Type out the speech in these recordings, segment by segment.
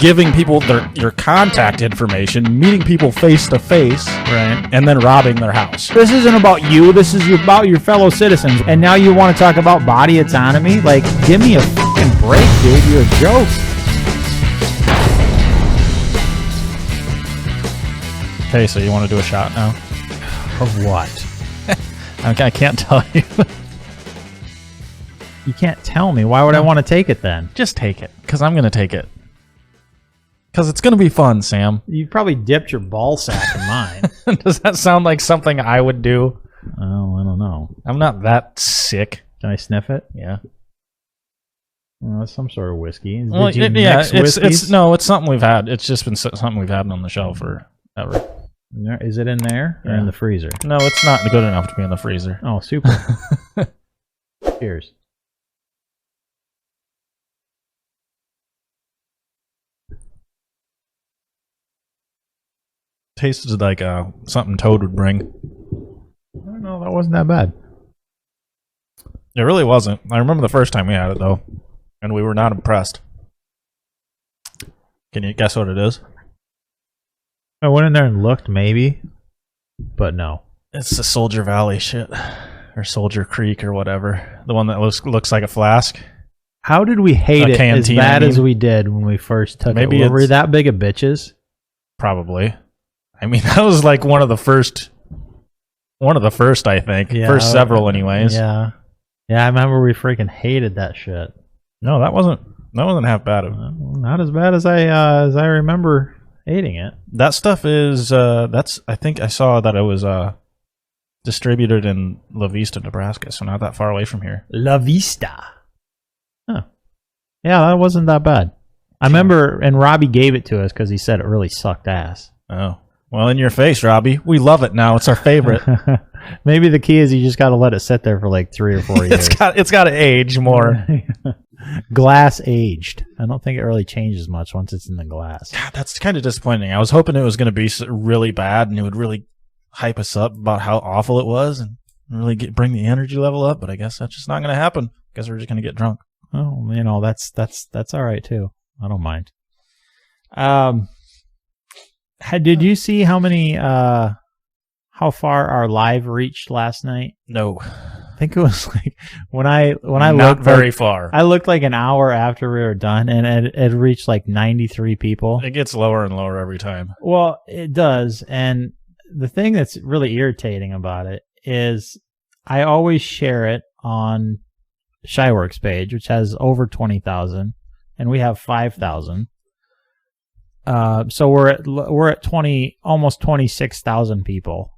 giving people your contact information, meeting people face to face, right, and then robbing their house. This isn't about you. This is about your fellow citizens. And now you want to talk about body autonomy? Like, give me a fucking break, dude. You're a joke. Okay, so you want to do a shot now? Of what? I can't tell you. You can't tell me. Why would I want to take it then? Just take it, because I'm going to take it. Because it's going to be fun, Sam. You probably dipped your ball sack in mine. Does that sound like something I would do? Oh, I don't know. I'm not that sick. Can I sniff it? Yeah. Well, it's some sort of whiskey. Well, it's something we've had. It's just been something we've had on the shelf forever. Is it in there or in the freezer? No, it's not good enough to be in the freezer. Oh, super. Cheers. Tasted like something Toad would bring. I don't know. That wasn't that bad. It really wasn't. I remember the first time we had it, though, and we were not impressed. Can you guess what it is? I went in there and looked, maybe, but no. It's the Soldier Valley shit, or Soldier Creek, or whatever. The one that looks like a flask. How did we hate it as bad as we did when we first took it? Were we that big of bitches? Probably. I mean, that was like one of the first, I think. Yeah, first several, anyways. Yeah. Yeah, I remember we freaking hated that shit. No, that wasn't half bad. Not as bad as I remember hating it. That stuff is, I think I saw that it was distributed in La Vista, Nebraska, so not that far away from here. La Vista. Huh. Yeah, that wasn't that bad. I remember, and Robbie gave it to us because he said it really sucked ass. Oh. Well, in your face, Robbie. We love it now. It's our favorite. Maybe the key is you just got to let it sit there for like 3 or 4 years. It's got to age more. Glass aged. I don't think it really changes much once it's in the glass. God, that's kind of disappointing. I was hoping it was going to be really bad and it would really hype us up about how awful it was and really bring the energy level up, but I guess that's just not going to happen. I guess we're just going to get drunk. Oh, that's all right too. I don't mind. Did you see how far our live reached last night? No. I think it was like when I not looked very far. I looked like an hour after we were done, and it reached like 93 people. It gets lower and lower every time. Well, it does, and the thing that's really irritating about it is I always share it on Shyworks page, which has over 20,000, and we have 5,000. So we're at 20, almost 26,000 people,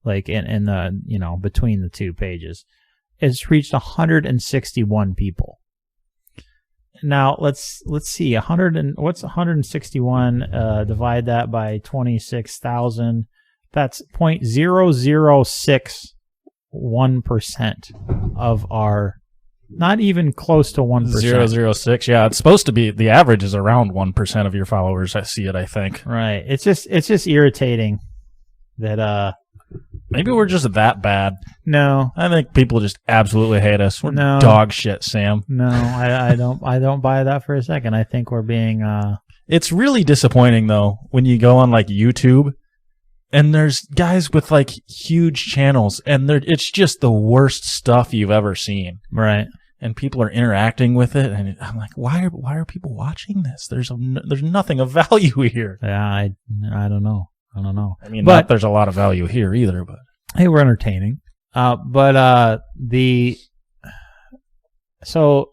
like in the, between the two pages. It's reached 161 people. Now let's see, what's 161, divide that by 26,000. That's 0.0061% of our, not even close to 1%. 0.006. Yeah, it's supposed to be, the average is around 1% of your followers. I see it, I think. Right. It's just irritating that maybe we're just that bad. No. I think people just absolutely hate us. We're dog shit, Sam. No, I don't buy that for a second. I think we're being It's really disappointing though when you go on like YouTube and there's guys with like huge channels and it's just the worst stuff you've ever seen. Right. And people are interacting with it and I'm like, why are people watching this? There's nothing of value here. Yeah, I don't know. I mean, not there's a lot of value here either, but hey, we're entertaining. So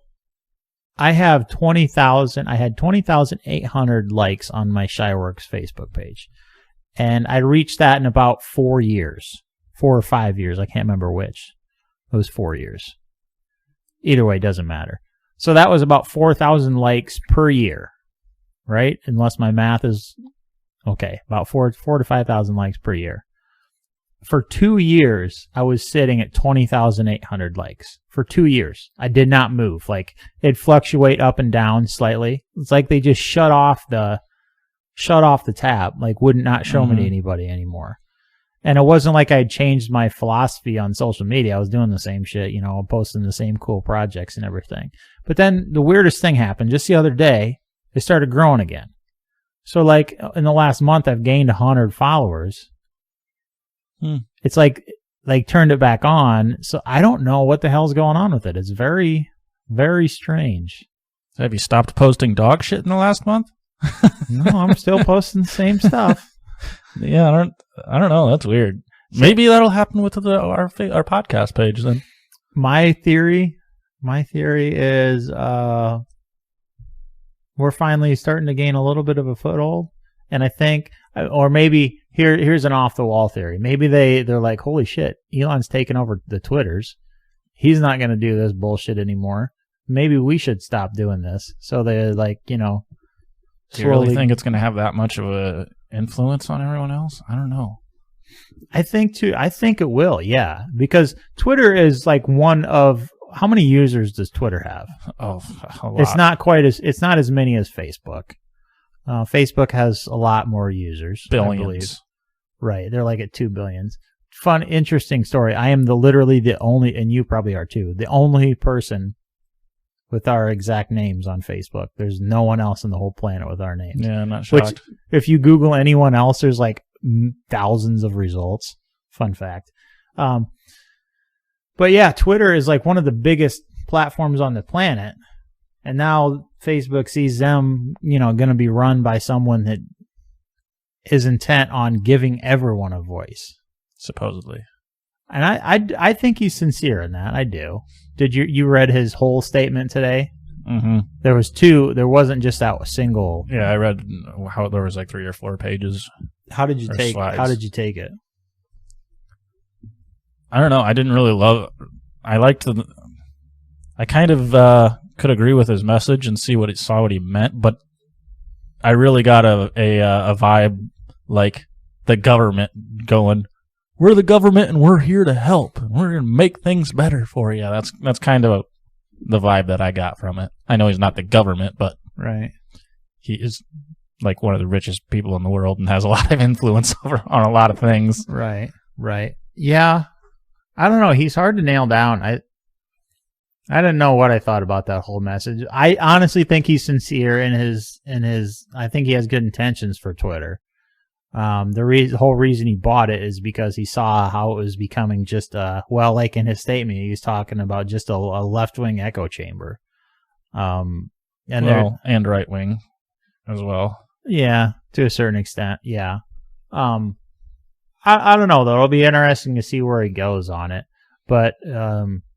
I have 20,000. I had 20,800 likes on my Shyworks Facebook page. And I reached that in about 4 years. 4 or 5 years. I can't remember which. It was 4 years. Either way, doesn't matter. So that was about 4,000 likes per year, right? Unless my math is okay. About 4,000 to 5,000 likes per year. For 2 years, I was sitting at 20,800 likes. For 2 years. I did not move. Like, it'd fluctuate up and down slightly. It's like they just shut off the tab, like would not show me to anybody anymore. And it wasn't like I'd changed my philosophy on social media. I was doing the same shit, posting the same cool projects and everything. But then the weirdest thing happened just the other day. They started growing again. So like in the last month, I've gained 100 followers. It's like turned it back on. So I don't know what the hell's going on with it. It's very, very strange. Have you stopped posting dog shit in the last month? No, I'm still posting the same stuff. Yeah, I don't know. That's weird. Maybe that'll happen with our podcast page then. My theory is we're finally starting to gain a little bit of a foothold, and I think, or maybe here's an off the wall theory. Maybe they're like, holy shit, Elon's taking over the Twitters. He's not going to do this bullshit anymore. Maybe we should stop doing this. So they're like, Do you really think it's going to have that much of a influence on everyone else? I don't know. I think it will, yeah. Because Twitter is like one of, how many users does Twitter have? Oh, a lot. It's not as many as Facebook. Facebook has a lot more users. Billions. I believe. Right. They're like at 2 billion. Fun, interesting story. I am literally the only, and you probably are too, the only person with our exact names on Facebook. There's no one else on the whole planet with our names. Yeah, I'm not shocked. Which, if you Google anyone else, there's like thousands of results. Fun fact. But yeah, Twitter is like one of the biggest platforms on the planet. And now Facebook sees them, going to be run by someone that is intent on giving everyone a voice. Supposedly. And I think he's sincere in that. I do. Did you read his whole statement today? Mm-hmm. There was two. There wasn't just that single. Yeah, I read how there was like 3 or 4 pages. How did you take it? I don't know. I didn't really love. I kind of could agree with his message and see what he meant, but I really got a vibe like the government going, we're the government and we're here to help. We're going to make things better for you. That's kind of the vibe that I got from it. I know he's not the government, but right, he is like one of the richest people in the world and has a lot of influence on a lot of things. Right. Yeah. I don't know. He's hard to nail down. I didn't know what I thought about that whole message. I honestly think he's sincere in his. I think he has good intentions for Twitter. The whole reason he bought it is because he saw how it was becoming just like in his statement, he was talking about just a left-wing echo chamber. And right wing as well. Yeah, to a certain extent. Yeah. I don't know though. It'll be interesting to see where he goes on it, but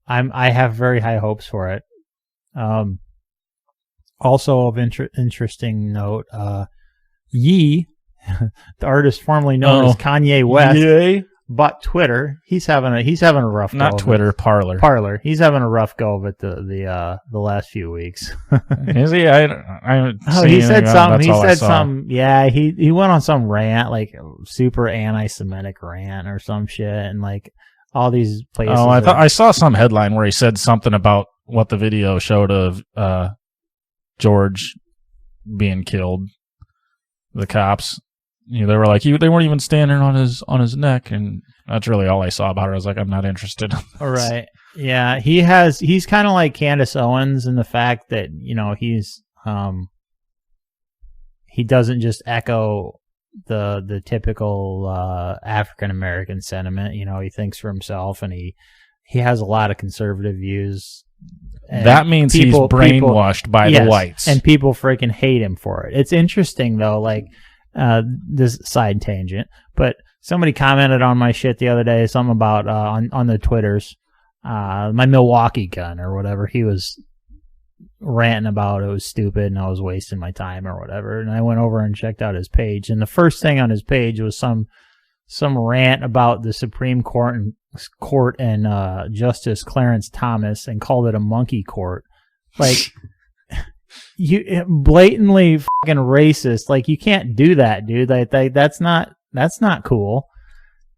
I have very high hopes for it. Also of interesting note, Ye, the artist formerly known as Kanye West, bought Twitter. He's having a rough go. Not Twitter, Parler. Parler. He's having a rough go of it the last few weeks. Is he? He said something. Yeah, he went on some rant, like super anti-Semitic rant or some shit, and like all these places. Oh, I saw some headline where he said something about what the video showed of George being killed. The cops. They were like they weren't even standing on his neck, and that's really all I saw about it. I was like, I'm not interested. All right, yeah, he's kind of like Candace Owens in the fact that he doesn't just echo the typical African American sentiment. He thinks for himself, and he has a lot of conservative views. That means he's brainwashed by the whites, and people freaking hate him for it. It's interesting though, like. This side tangent, but somebody commented on my shit the other day, something about on the Twitters, my Milwaukee gun or whatever. He was ranting about it was stupid and I was wasting my time or whatever. And I went over and checked out his page, and the first thing on his page was some rant about the Supreme Court and Justice Clarence Thomas, and called it a monkey court. Like. You blatantly fucking racist. Like, you can't do that, dude. That's not cool.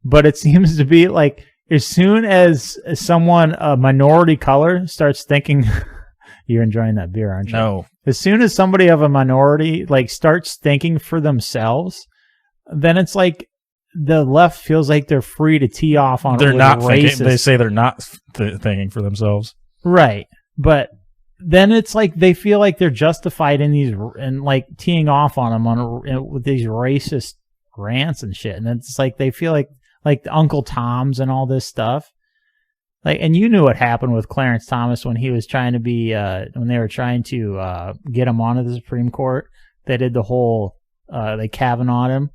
But it seems to be like as soon as someone a minority color starts thinking, you're enjoying that beer, aren't you? No. As soon as somebody of a minority starts thinking for themselves, then it's like the left feels like they're free to tee off on. They're not thinking. They say they're not thinking for themselves. Right, but. then it's like they feel like they're justified in these and like teeing off on them with these racist rants and shit. And it's like they feel like the Uncle Toms and all this stuff. Like, and you knew what happened with Clarence Thomas when he was trying to be when they were trying to get him onto the Supreme Court. They did the whole they Kavanaugh'd him,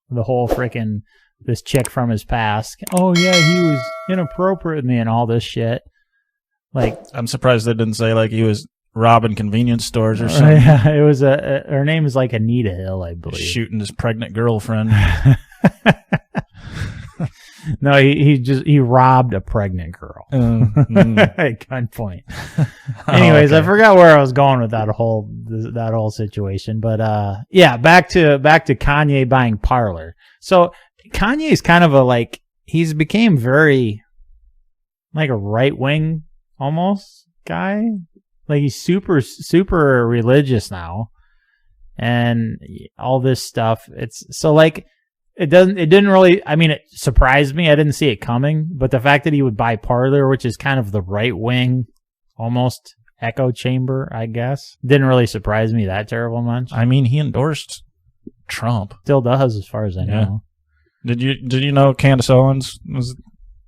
the whole freaking this chick from his past. Oh yeah, he was inappropriate with me and all this shit. Like, I'm surprised they didn't say like he was robbing convenience stores or something. Yeah, it was her name is like Anita Hill, I believe. Shooting his pregnant girlfriend. No, he robbed a pregnant girl at gunpoint. Anyways, okay. I forgot where I was going with that whole situation, but yeah, back to Kanye buying Parler. So Kanye's kind of he's became very like a right wing almost guy. Like he's super religious now, and all this stuff. It's so like. It didn't really, I mean, it surprised me. I didn't see it coming, but the fact that he would buy Parler, which is kind of the right wing, almost echo chamber, I guess, didn't really surprise me that terrible much. I mean, he endorsed Trump. Still does, as far as I know. Did you know Candace Owens was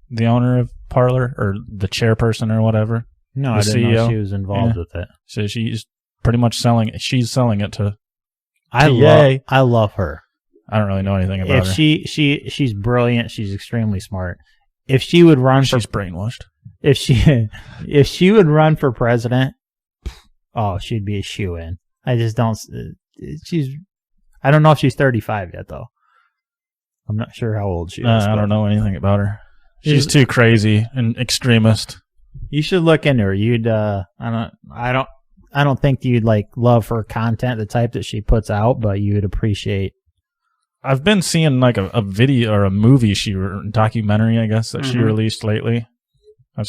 the owner of Parler, or the chairperson or whatever? No, I didn't know she was involved with it. So she's pretty much selling it to I love her. I don't really know anything about her. She's brilliant. She's extremely smart. If she would run she's brainwashed. If she would run for president, she'd be a shoo-in. I just don't. I don't know if she's 35 yet, though. I'm not sure how old she is. I don't know anything about her. She's too crazy and extremist. You should look into her. You'd. I don't think you'd like love her content, the type that she puts out, but you would appreciate. I've been seeing like a video or a movie documentary, I guess, that she released lately. Been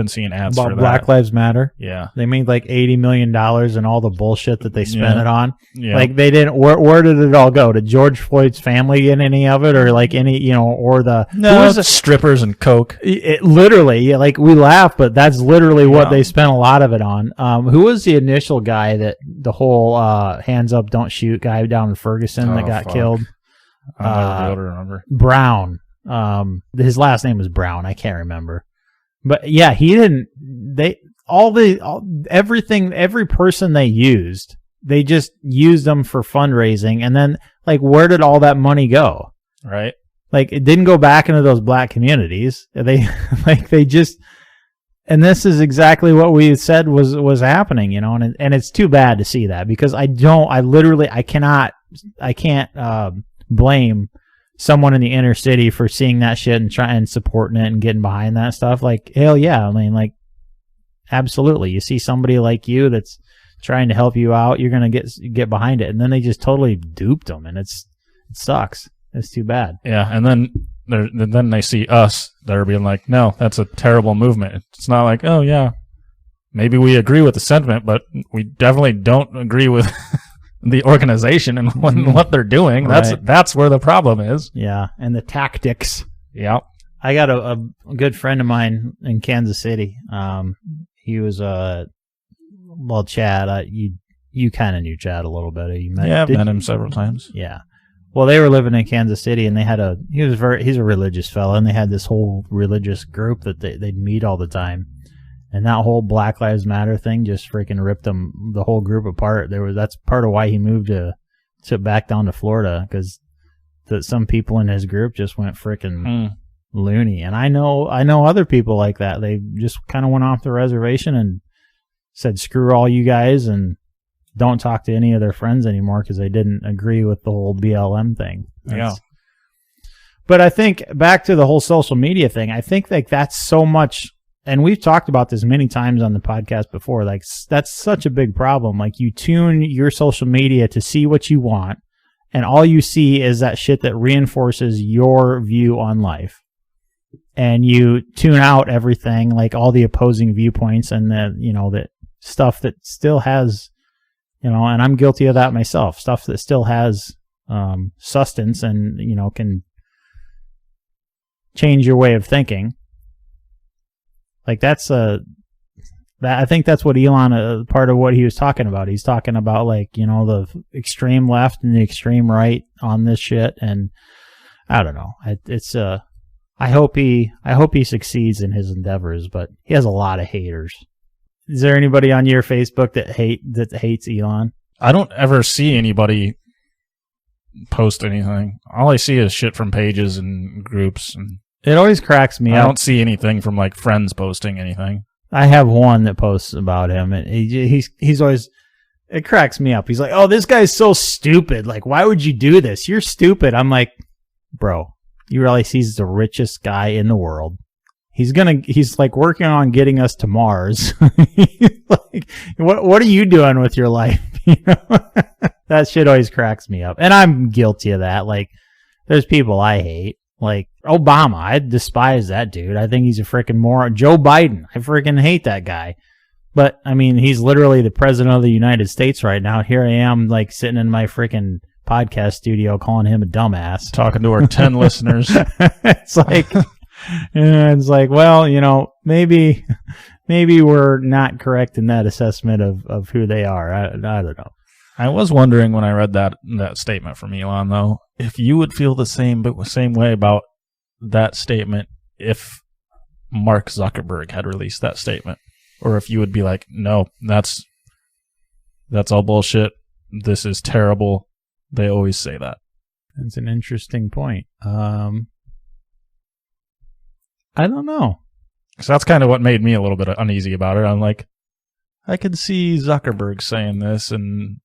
seeing ads about for Black Lives Matter. Yeah, they made like $80 million and all the bullshit that they spent it on. Yeah, like they didn't. Where did it all go? Did George Floyd's family get any of it, or like any or the strippers and coke? It literally, like we laugh, but that's literally what they spent a lot of it on. Who was the initial guy that the whole hands up, don't shoot guy down in Ferguson that got killed? I'll never be able to remember. Brown. His last name was Brown. I can't remember. But yeah, he didn't. Everything, every person they used, they just used them for fundraising. And then, like, where did all that money go? Right. Like, it didn't go back into those black communities. They just. And this is exactly what we said was happening, and it's too bad to see that because I can't blame someone in the inner city for seeing that shit and trying and supporting it and getting behind that stuff. Like, hell yeah. I mean, like, absolutely. You see somebody like you that's trying to help you out, you're going to get behind it. And then they just totally duped them, and it sucks. It's too bad. Yeah, and then they see us that are being like, no, that's a terrible movement. It's not like, oh, yeah, maybe we agree with the sentiment, but we definitely don't agree with the organization and what they're doing. Right. That's where the problem is. Yeah, and the tactics. Yeah. I got a good friend of mine in Kansas City. He was Chad. You kind of knew Chad a little bit. I've met him several times. Yeah. Well, they were living in Kansas City, and he's a religious fella, and they had this whole religious group that they'd meet all the time. And that whole Black Lives Matter thing just freaking ripped the whole group apart. That's part of why he moved to back down to Florida, because some people in his group just went freaking loony. And I know other people like that. They just kind of went off the reservation and said, screw all you guys, and don't talk to any of their friends anymore because they didn't agree with the whole BLM thing. Yeah. But I think back to the whole social media thing, I think like that's so much. And we've talked about this many times on the podcast before. Like, that's such a big problem. Like, you tune your social media to see what you want, and all you see is that shit that reinforces your view on life. And you tune out everything, like all the opposing viewpoints and the stuff that still has, and I'm guilty of that myself, stuff that still has sustenance and, can change your way of thinking. Like, that's I think that's what Elon, part of what he was talking about. He's talking about like, the extreme left and the extreme right on this shit. And I don't know. I hope he succeeds in his endeavors, but he has a lot of haters. Is there anybody on your Facebook that hates Elon? I don't ever see anybody post anything. All I see is shit from pages and groups, and it always cracks me up. I don't see anything from like friends posting anything. I have one that posts about him, and he's always, it cracks me up. He's like, "Oh, this guy's so stupid. Like, why would you do this? You're stupid." I'm like, bro, you realize he's the richest guy in the world. He's like working on getting us to Mars. Like, what are you doing with your life? That shit always cracks me up. And I'm guilty of that. Like, there's people I hate. Like Obama, I despise that dude. I think he's a freaking moron. Joe Biden, I freaking hate that guy. But, I mean, he's literally the president of the United States right now. Here I am, like, sitting in my freaking podcast studio calling him a dumbass. Talking to our 10 listeners. It's like, well, maybe we're not correct in that assessment of who they are. I don't know. I was wondering when I read that statement from Elon, though, if you would feel the same way about that statement if Mark Zuckerberg had released that statement, or if you would be like, no, that's all bullshit. This is terrible. They always say that. That's an interesting point. I don't know. So that's kind of what made me a little bit uneasy about it. I'm like, I could see Zuckerberg saying this, and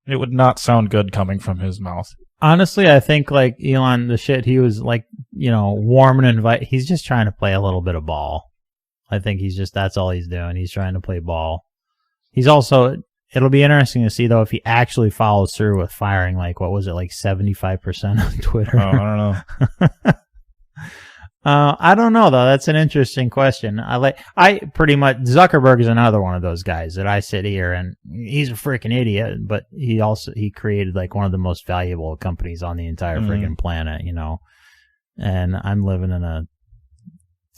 it would not sound good coming from his mouth. Honestly, I think like Elon, the shit he was like, warm and invite. He's just trying to play a little bit of ball. I think that's all he's doing. He's trying to play ball. He's also, it'll be interesting to see though if he actually follows through with firing like, what was it, like 75% on Twitter? Oh, I don't know. I don't know though. That's an interesting question. I pretty much, Zuckerberg is another one of those guys that I sit here and he's a freaking idiot, but he created like one of the most valuable companies on the entire freaking planet, and I'm living in a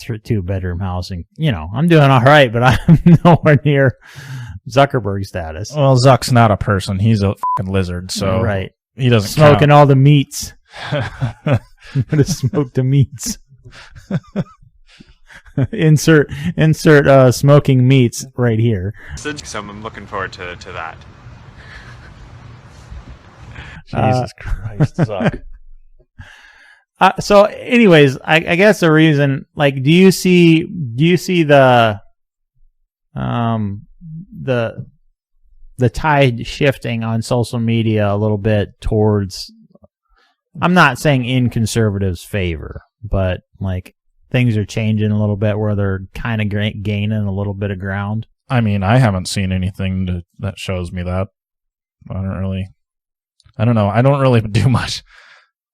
2-bedroom house and, I'm doing all right, but I'm nowhere near Zuckerberg status. Well, Zuck's not a person. He's a fucking lizard. So right. He doesn't smoking count. all the meats. I'm going to smoke the meats. insert smoking meats right here. So I'm looking forward to that. Jesus Christ, Zuck. So anyways, I guess the reason, like, do you see the tide shifting on social media a little bit towards, I'm not saying in conservatives' favor, but like things are changing a little bit where they're kind of gaining a little bit of ground? I mean, I haven't seen anything that shows me that. I don't know. I don't really do much.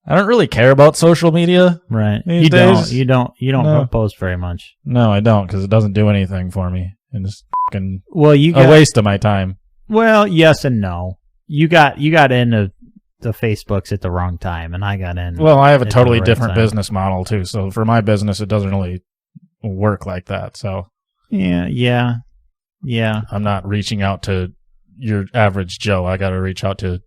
I don't really care about social media. Right. You days. don't No. post very much. No, I don't, because it doesn't do anything for me. It's fucking a waste of my time. Well, yes and no. You got into the Facebooks at the wrong time, and I got in. Well, I have a at totally the right different time. business model too. So for my business, it doesn't really work like that. So Yeah. I'm not reaching out to your average Joe. I got to reach out to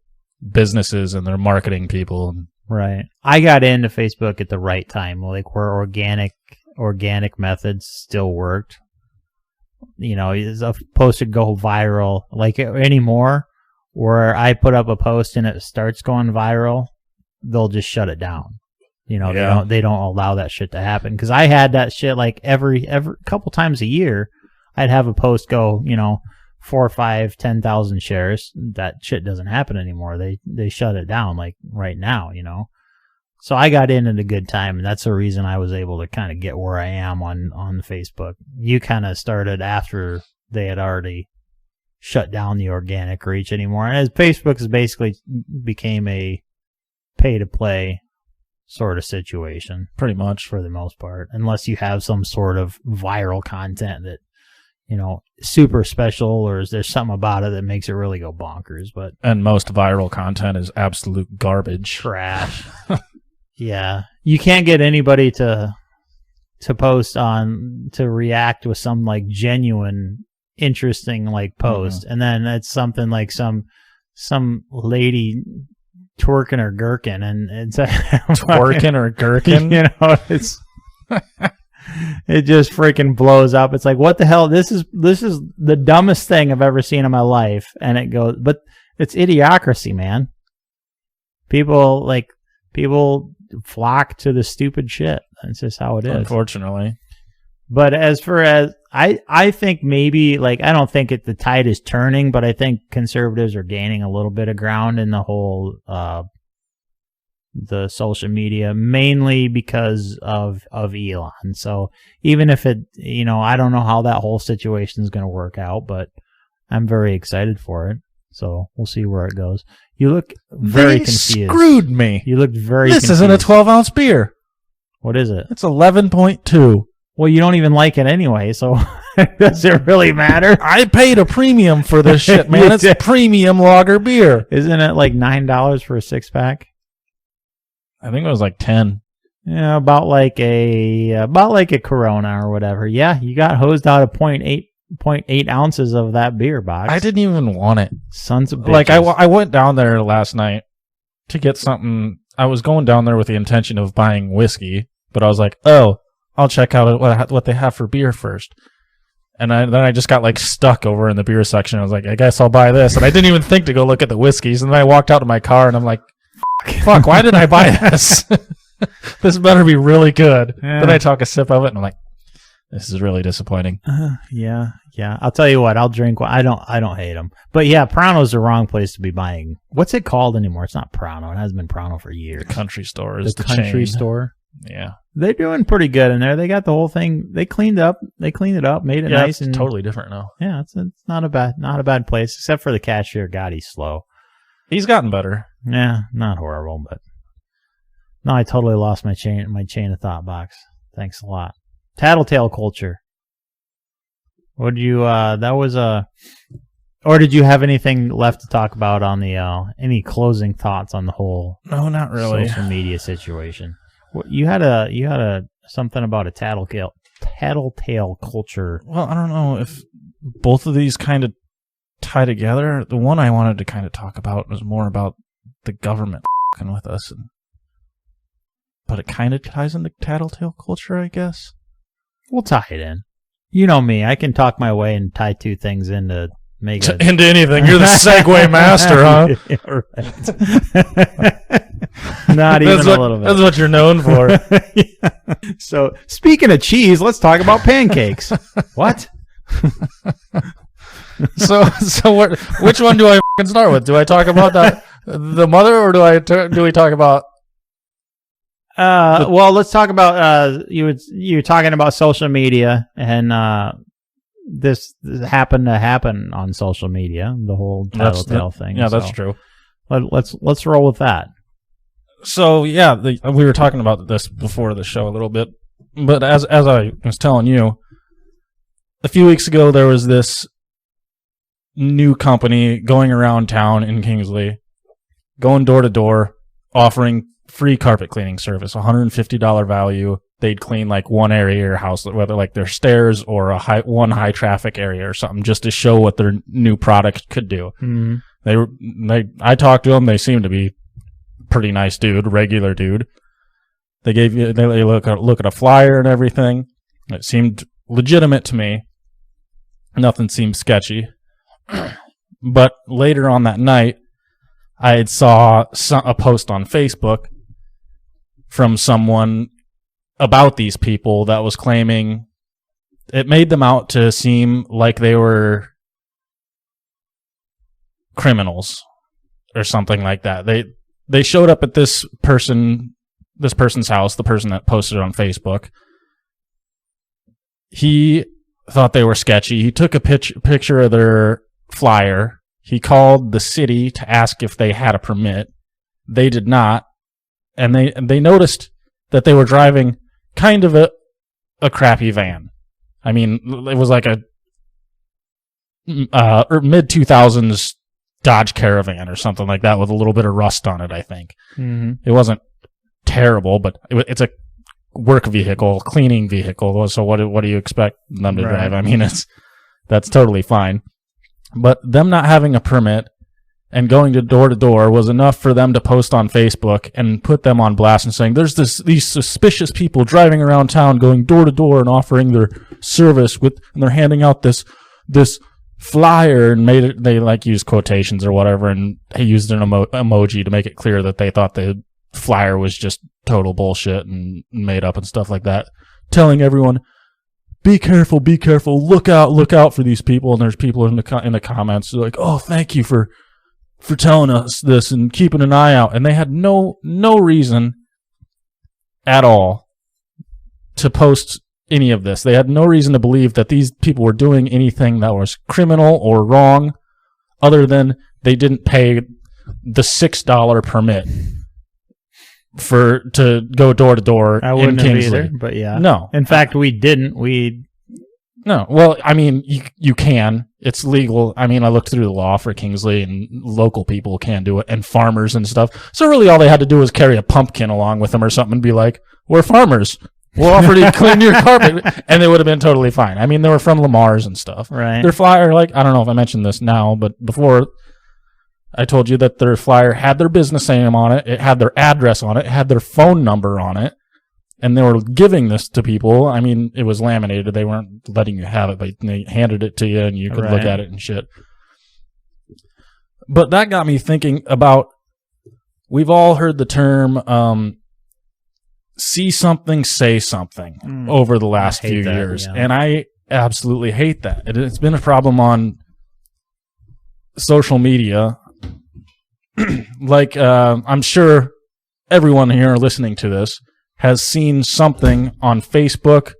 businesses and their marketing people. Right. I got into Facebook at the right time, like where organic methods still worked. A post would go viral. Like anymore, where I put up a post and it starts going viral, they'll just shut it down. They don't allow that shit to happen. Because I had that shit like every couple times a year, I'd have a post go, 4, 5, 10,000 shares. That shit doesn't happen anymore. They shut it down like right now, So I got in at a good time, and that's the reason I was able to kind of get where I am on Facebook. You kind of started after they had already shut down the organic reach anymore. And as Facebook has basically became a pay-to-play sort of situation. Pretty much. For the most part. Unless you have some sort of viral content that, super special, or there's something about it that makes it really go bonkers. And most viral content is absolute garbage. Trash. Yeah. You can't get anybody to post to react with some like genuine interesting like post, and then it's something like some lady twerking or gherkin, and it's Twerking or gherkin. you know, it's it just freaking blows up. It's like, what the hell? This is the dumbest thing I've ever seen in my life, and it goes, but it's idiocracy, man. People flock to the stupid shit. That's just how it is, unfortunately. But as far as I think maybe, like, I don't think the tide is turning, but I think conservatives are gaining a little bit of ground in the whole the social media, mainly because of Elon. So even if it, you know, I don't know how that whole situation is going to work out, but I'm very excited for it. So we'll see where it goes. You look very confused. Screwed me. You looked very This confused. isn't a 12-ounce beer. What is it? It's 11.2. Well, you don't even like it anyway, so does it really matter? I paid a premium for this shit, man. It's a premium lager beer. Isn't it like $9 for a 6-pack? I think it was like 10. Yeah, about like a Corona or whatever. Yeah, you got hosed out of 0.8 ounces of that beer box. I didn't even want it. Sons of bitches. Like, I went down there last night to get something. I was going down there with the intention of buying whiskey, but I was like, oh, I'll check out what they have for beer first. And then I just got like stuck over in the beer section. I was like, I guess I'll buy this. And I didn't even think to go look at the whiskeys. And then I walked out to my car and I'm like, fuck, why did I buy this? This better be really good. Yeah. Then I took a sip of it and I'm like, this is really disappointing. Yeah. I'll tell you what, I'll drink one. I don't hate them. But yeah, Prano's the wrong place to be buying. What's it called anymore? It's not Prano. It hasn't been Prano for years. The country store is the country chain. Store. Yeah. They're doing pretty good in there. They got the whole thing. They cleaned it up, made it nice, it's and totally different now. yeah, it's not a bad place, except for the cashier. God, he's slow. He's gotten better. Yeah, not horrible, but no, I totally lost my chain of thought box. Thanks a lot. Tattletale culture. Would you? That was a. Or did you have anything left to talk about on the? Any closing thoughts on the whole? No, not really. Social media situation. You had a something about a tattletale culture. Well, I don't know if both of these kind of tie together. The one I wanted to kind of talk about was more about the government f***ing with us, but it kind of ties into tattletale culture, I guess. We'll tie it in. You know me, I can talk my way and tie two things into make it into anything. You're the segue master, huh? Not even a little bit. That's what you're known for. Yeah. So, speaking of cheese, let's talk about pancakes. What? So what? Which one do I f***ing start with? Do I talk about the mother, or do we talk about? Well, let's talk about you're talking about social media, and this happened to happen on social media, the whole tattletale thing. Yeah, that's true. Let's roll with that. So yeah, we were talking about this before the show a little bit, but as I was telling you, a few weeks ago there was this new company going around town in Kingsley, going door to door, offering free carpet cleaning service, $150 value. They'd clean like one area of your house, whether like their stairs or one high traffic area or something, just to show what their new product could do. Mm-hmm. I talked to them. They seemed to be pretty nice dude, regular dude. They look at a flyer and everything. It seemed legitimate to me. Nothing seemed sketchy. But later on that night, I had saw a post on Facebook from someone about these people that was claiming it made them out to seem like they were criminals or something like that. They showed up at this person's house, the person that posted it on Facebook. He thought they were sketchy. He took a picture of their flyer. He called the city to ask if they had a permit. They did not. And they noticed that they were driving kind of a crappy van. I mean, it was like a mid-2000s Dodge Caravan or something like that with a little bit of rust on it, I think. Mm-hmm. It wasn't terrible, but it's a work vehicle, cleaning vehicle. So what do you expect them to drive? I mean, That's totally fine. But them not having a permit and going to door was enough for them to post on Facebook and put them on blast and saying, there's these suspicious people driving around town going door to door and offering their service and they're handing out this flyer, and they like used quotations or whatever, and he used an emoji to make it clear that they thought the flyer was just total bullshit and made up and stuff like that, telling everyone, be careful, look out for these people. And there's people in the comments like, oh, thank you for telling us this and keeping an eye out. And they had no reason at all to post any of this. They had no reason to believe that these people were doing anything that was criminal or wrong, other than they didn't pay the $6 permit to go door to door. I wouldn't in have Kingsley. either, but yeah. No. In fact, we didn't. No. Well, I mean, you can. It's legal. I mean, I looked through the law for Kingsley, and local people can do it, and farmers and stuff. So really all they had to do was carry a pumpkin along with them or something and be like, we're farmers. We'll offer to clean your carpet. And they would have been totally fine. I mean, they were from Lamar's and stuff. Right. Their flyer, like, I don't know if I mentioned this now, but before I told you that their flyer had their business name on it. It had their address on it. It had their phone number on it. And they were giving this to people. I mean, it was laminated. They weren't letting you have it, but they handed it to you and you could look at it and shit. But that got me thinking about, we've all heard the term, see something, say something over the last few years. Yeah. And I absolutely hate that. It's been a problem on social media. Like, I'm sure everyone here listening to this has seen something on Facebook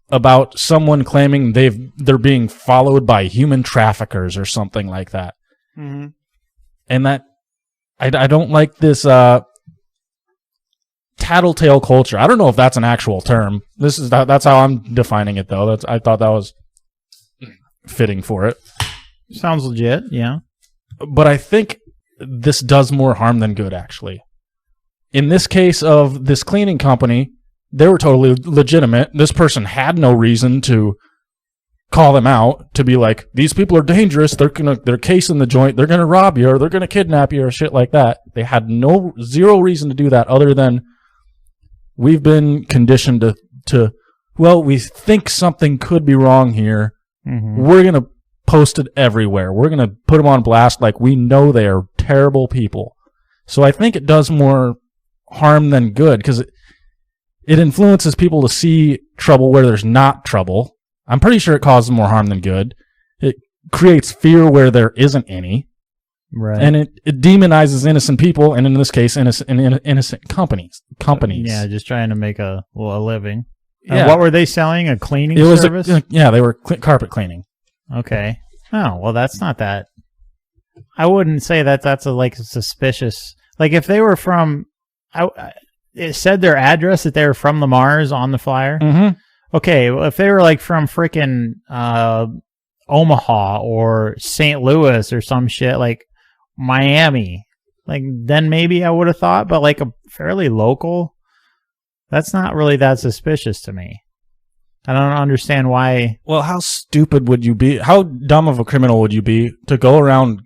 about someone claiming they're being followed by human traffickers or something like that. Mm-hmm. And that I don't like this tattletale culture. I don't know if that's an actual term. That's how I'm defining it, though. I thought that was fitting for it. Sounds legit, yeah. But I think this does more harm than good, actually. In this case of this cleaning company, they were totally legitimate. This person had no reason to call them out, to be like, these people are dangerous, they're casing the joint, they're gonna rob you, or they're gonna kidnap you, or shit like that. They had zero reason to do that, other than we've been conditioned to well, we think something could be wrong here. Mm-hmm. We're gonna post it everywhere. We're gonna put them on blast like we know they are terrible people. So I think it does more harm than good, because it influences people to see trouble where there's not trouble. I'm pretty sure it causes more harm than good. It creates fear where there isn't any. Right. And it demonizes innocent people, and in this case, innocent companies. Yeah, just trying to make a living. Yeah. What were they selling? A cleaning service? They were carpet cleaning. Okay. Oh, well, that's not that. I wouldn't say that's a suspicious. Like, if they were from, it said their address that they were from Lamar's on the flyer. Mm-hmm. Okay, well, if they were like from freaking Omaha or St. Louis or some shit, like Miami, like, then maybe I would have thought, but like a fairly local, that's not really that suspicious to me. I don't understand why. Well, how stupid would you be? How dumb of a criminal would you be to go around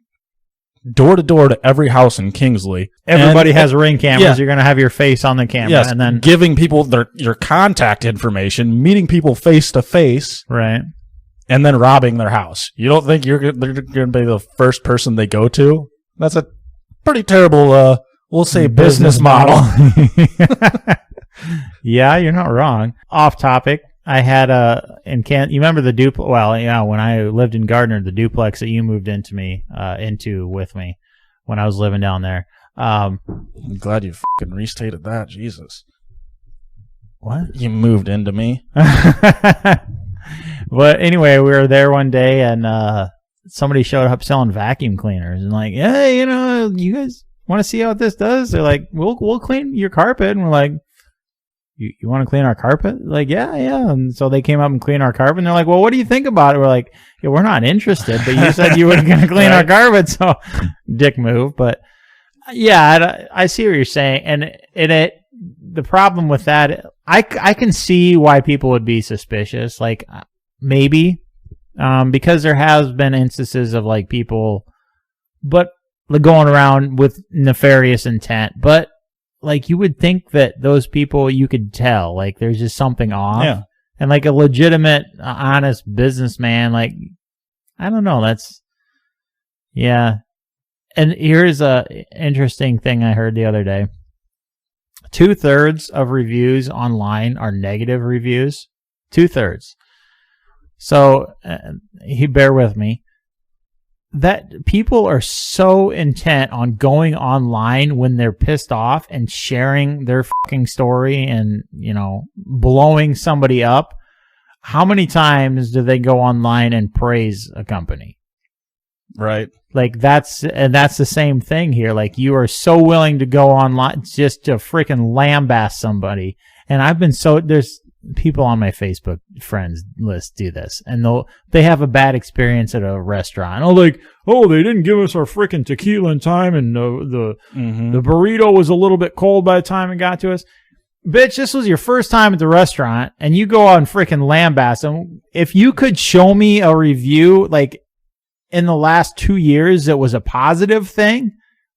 door to door to every house in Kingsley? Everybody has Ring cameras. Yeah. You're going to have your face on the camera. Yes, and then giving people your contact information, meeting people face to face. Right. And then robbing their house. You don't think they're going to be the first person they go to? That's a pretty terrible, we'll say, business model. Yeah, you're not wrong. Off topic. I had you remember the duplex? Well, yeah, when I lived in Gardner, the duplex that you moved into with me when I was living down there. I'm glad you fucking restated that. Jesus. What? You moved into me. But anyway, we were there one day, and somebody showed up selling vacuum cleaners, and like, hey, you guys want to see how this does? They're like, we'll clean your carpet, and we're like, You want to clean our carpet? Like, yeah. And so they came up and cleaned our carpet. And they're like, well, what do you think about it? We're like, yeah, we're not interested. But you said you were going to clean our carpet. So dick move. But yeah, I see what you're saying. And the problem with that, I can see why people would be suspicious. Like, maybe because there has been instances of like people, but going around with nefarious intent. But like you would think that those people, you could tell like there's just something off. Yeah. And like a legitimate, honest businessman, like I don't know. Yeah. And here's a interesting thing I heard the other day. 2/3 of reviews online are negative reviews. 2/3. So, bear with me. That people are so intent on going online when they're pissed off and sharing their fucking story and, blowing somebody up. How many times do they go online and praise a company? Right. Like that's the same thing here. Like you are so willing to go online just to freaking lambaste somebody. And there's people on my Facebook friends list do this, and they have a bad experience at a restaurant. They didn't give us our freaking tequila in time, and the burrito was a little bit cold by the time it got to us. Bitch, this was your first time at the restaurant, and you go on freaking lambaste. And if you could show me a review, like in the last 2 years, it was a positive thing,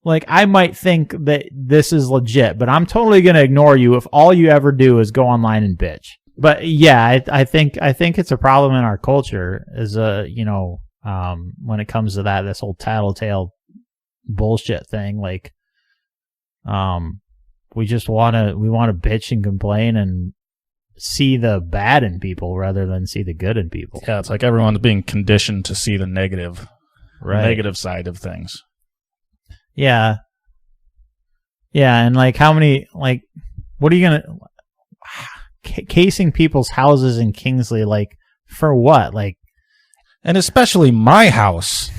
like I might think that this is legit, but I'm totally going to ignore you if all you ever do is go online and bitch. But yeah, I think it's a problem in our culture is, when it comes to this whole tattletale bullshit thing, like, we want to bitch and complain and see the bad in people rather than see the good in people. Yeah, it's like everyone's being conditioned to see the negative side of things. Yeah. Yeah, and like how many, like, what are you going to, casing people's houses in Kingsley, like, for what? Like, and especially my house.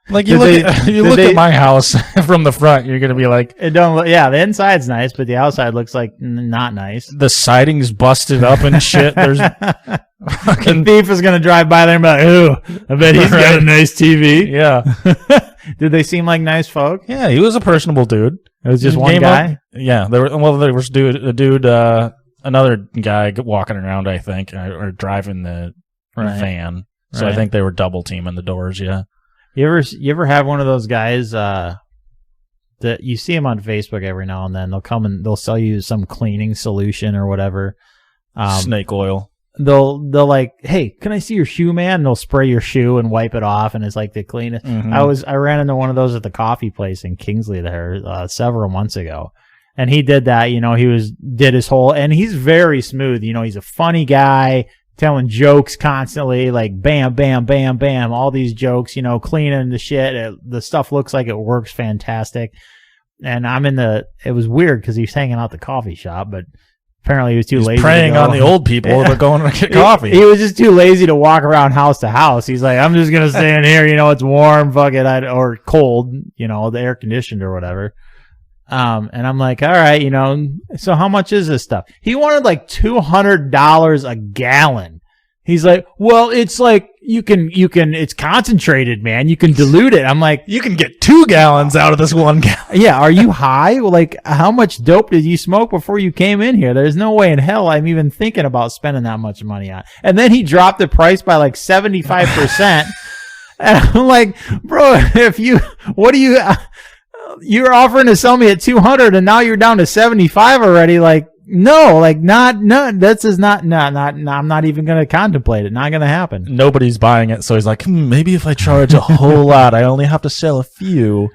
Like you look at my house from the front, you're gonna be like, the inside's nice, but the outside looks like not nice. The siding's busted up and shit. There's fucking thief is gonna drive by there and be like, "Ooh, I bet he's got a nice TV." Yeah. Did they seem like nice folk? Yeah, he was a personable dude. It was just one guy. Yeah, there was another guy walking around, I think, or driving the van. So I think they were double teaming the doors. Yeah. You ever have one of those guys that you see them on Facebook every now and then? They'll come and they'll sell you some cleaning solution or whatever. Snake oil. They'll like, hey, can I see your shoe, man? And they'll spray your shoe and wipe it off, and it's like the cleanest. Mm-hmm. I ran into one of those at the coffee place in Kingsley there several months ago, and he did that. Did his whole, and he's very smooth. He's a funny guy, telling jokes constantly, like bam, bam, bam, bam, all these jokes, cleaning the shit. The stuff looks like it works fantastic. And it was weird because he's hanging out the coffee shop, but apparently he was too lazy. Preying on the old people that are going to get coffee. He was just too lazy to walk around house to house. He's like, I'm just going to stay in here. It's warm, fuck it, or cold, the air conditioned or whatever. And I'm like, all right, so how much is this stuff? He wanted like $200 a gallon. He's like, well, it's like you can, it's concentrated, man. You can dilute it. I'm like, you can get 2 gallons out of this 1 gallon. Yeah. Are you high? Like, how much dope did you smoke before you came in here? There's no way in hell I'm even thinking about spending that much money on. And then he dropped the price by like 75%. And I'm like, bro, you're offering to sell me at 200 and now you're down to 75 already. Like, no, like that's just not, I'm not even going to contemplate it. Not going to happen. Nobody's buying it. So he's like, maybe if I charge a whole lot, I only have to sell a few.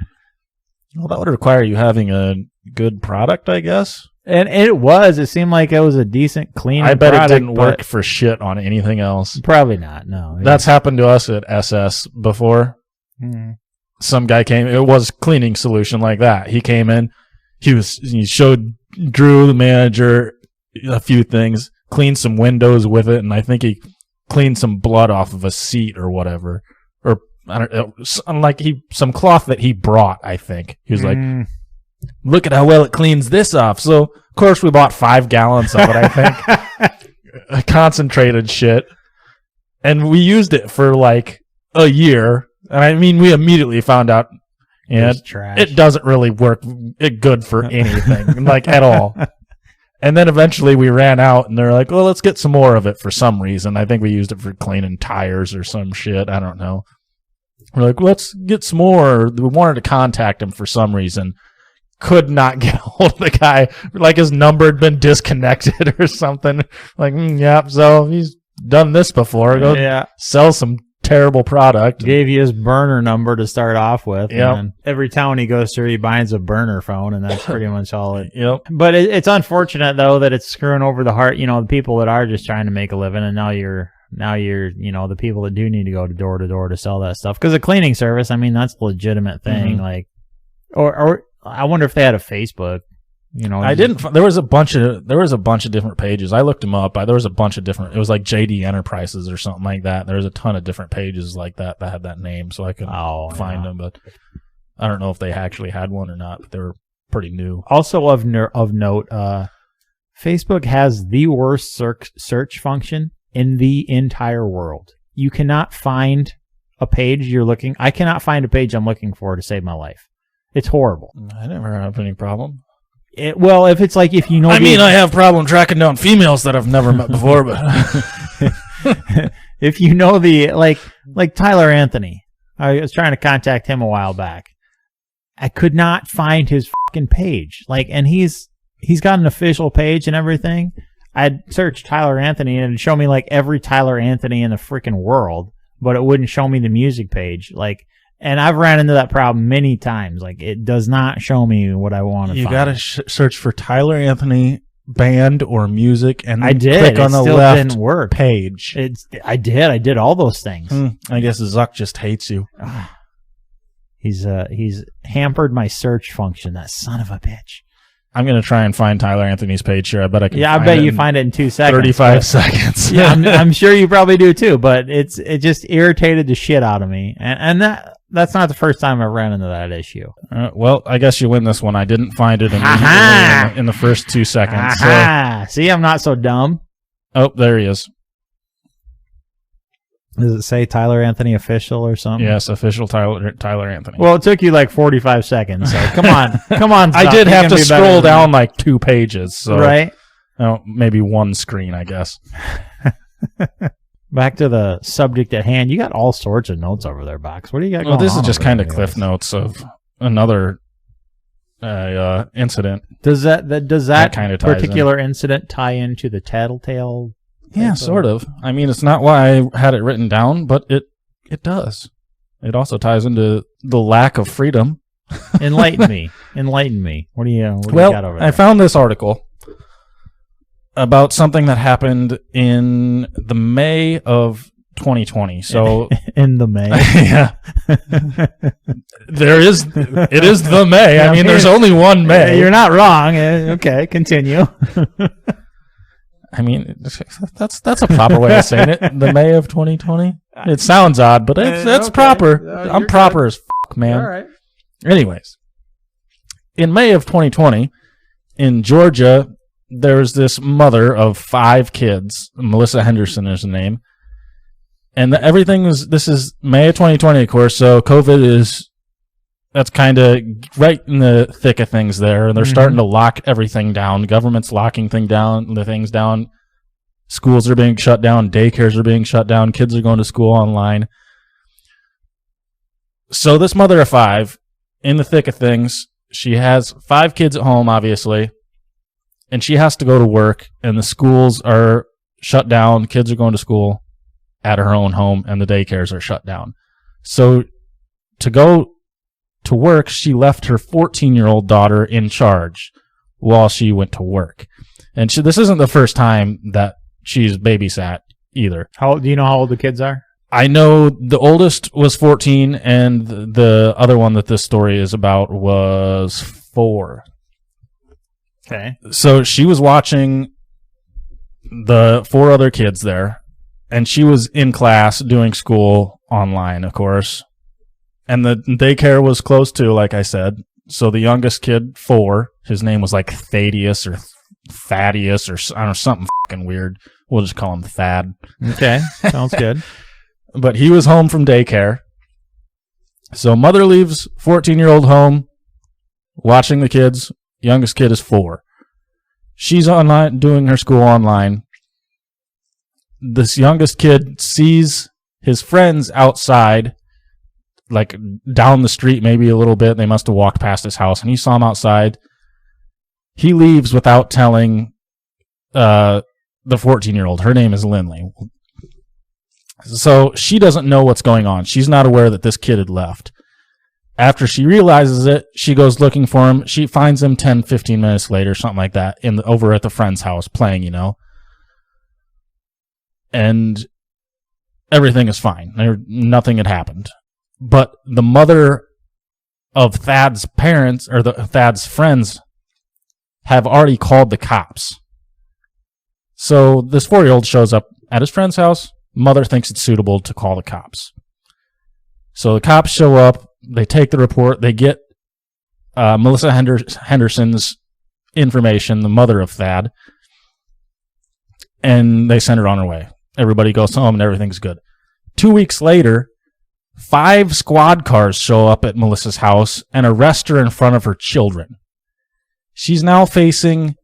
Well, that would require you having a good product, I guess. And it seemed like it was a decent clean. I bet it didn't work for shit on anything else. Probably not. No. That's happened to us at SS before. Some guy came, it was cleaning solution like that. He came in, he showed Drew, the manager, a few things, cleaned some windows with it, and I think he cleaned some blood off of a seat or whatever. Or, I don't know, some cloth that he brought, I think. He was like, look at how well it cleans this off. So, of course, we bought 5 gallons of it, I think. Concentrated shit. And we used it for like a year. And I mean, we immediately found out it doesn't really work good for anything, like at all. And then eventually we ran out, and they're like, well, let's get some more of it for some reason. I think we used it for cleaning tires or some shit. I don't know. We're like, let's get some more. We wanted to contact him for some reason. Could not get a hold of the guy. Like his number had been disconnected or something. Like, yeah, so he's done this before. Go sell some terrible product. Gave you his burner number to start off with. Yep. And every town he goes through, he buys a burner phone, and that's pretty much all it. Yep. But it's unfortunate though that it's screwing over the heart. You know, the people that are just trying to make a living, and now you're you know, the people that do need to go door to sell that stuff, because a cleaning service, I mean, that's a legitimate thing. Like, or I wonder if they had a Facebook. You know, there was a bunch of different pages. I looked them up. There was a bunch of different. It was like JD Enterprises or something like that. There was a ton of different pages like that had that name, so I could find them. But I don't know if they actually had one or not. But they were pretty new. Also of note, Facebook has the worst search function in the entire world. You cannot find a page you're looking. I cannot find a page I'm looking for to save my life. It's horrible. I never have any problem. Well, if it's like, if you know, I have problem tracking down females that I've never met before, but if you know the like Tyler Anthony, I was trying to contact him a while back. I could not find his fucking page. Like, and he's got an official page and everything. I'd search Tyler Anthony and it'd show me like every Tyler Anthony in the freaking world, but it wouldn't show me the music page. Like. And I've ran into that problem many times. Like, it does not show me what I want to find. You got to search for Tyler Anthony band or music, and I did. Click on the left didn't work. Page. I did all those things. I guess Zuck just hates you. He's hampered my search function. That son of a bitch. I'm going to try and find Tyler Anthony's page here. I bet I can. Yeah, I bet you find it in 2 seconds. 35 seconds. Yeah, I'm sure you probably do too. But it just irritated the shit out of me, and that's not the first time I've ran into that issue. Well, I guess you win this one. I didn't find it in the first 2 seconds. So. See, I'm not so dumb. Oh, there he is. Does it say Tyler Anthony official or something? Yes, official Tyler Anthony. Well, it took you like 45 seconds. So come on. I did have to scroll down like 2 pages. So, right? Oh, maybe 1 screen, I guess. Back to the subject at hand. You got all sorts of notes over there, Box. What do you got going on? Well, this is just kind of cliff notes of another incident. Does that kind of particular incident tie into the tattletale? Yeah, sort of. I mean, it's not why I had it written down, but it does. It also ties into the lack of freedom. Enlighten me. What do you got over there? I found this article about something that happened in the May of 2020. So in the May. Yeah. It is the May. I mean, there's only one May. You're not wrong. Okay, continue. I mean, that's a proper way of saying it. The May of 2020. It sounds odd, but that's okay. Proper. I'm proper good. As fuck, man. All right. Anyways, in May of 2020, in Georgia, there's this mother of 5 kids. Melissa Henderson is the name. And this is May of 2020, of course, so COVID that's kind of right in the thick of things there. And they're starting to lock everything down. The government's locking things down. Schools are being shut down. Daycares are being shut down. Kids are going to school online. So this mother of 5, in the thick of things, she has 5 kids at home, obviously, and she has to go to work, and the schools are shut down. Kids are going to school at her own home, and the daycares are shut down. So to go to work, she left her 14-year-old daughter in charge while she went to work. And this isn't the first time that she's babysat either. Do you know how old the kids are? I know the oldest was 14, and the other one that this story is about was 4. Okay. So she was watching the 4 other kids there, and she was in class doing school online, of course. And the daycare was close too, like I said. So the youngest kid, 4, his name was like Thaddeus or Thaddeus or I don't know, something fucking weird. We'll just call him Thad. Okay, sounds good. But he was home from daycare. So mother leaves 14-year-old home, watching the kids. Youngest kid is 4. She's online doing her school online. This youngest kid sees his friends outside, like down the street maybe a little bit. They must have walked past his house, and he saw him outside. He leaves without telling the 14-year-old. Her name is Lindley. So she doesn't know what's going on. She's not aware that this kid had left. After she realizes it, she goes looking for him. She finds him 10, 15 minutes later, something like that, over at the friend's house playing, you know. And everything is fine. Nothing had happened. But the mother of Thad's parents, or Thad's friends, have already called the cops. So this 4-year-old shows up at his friend's house. Mother thinks it's suitable to call the cops. So the cops show up. They take the report. They get Melissa Henderson's information, the mother of Thad, and they send her on her way. Everybody goes home and everything's good. 2 weeks later, 5 squad cars show up at Melissa's house and arrest her in front of her children. She's now facing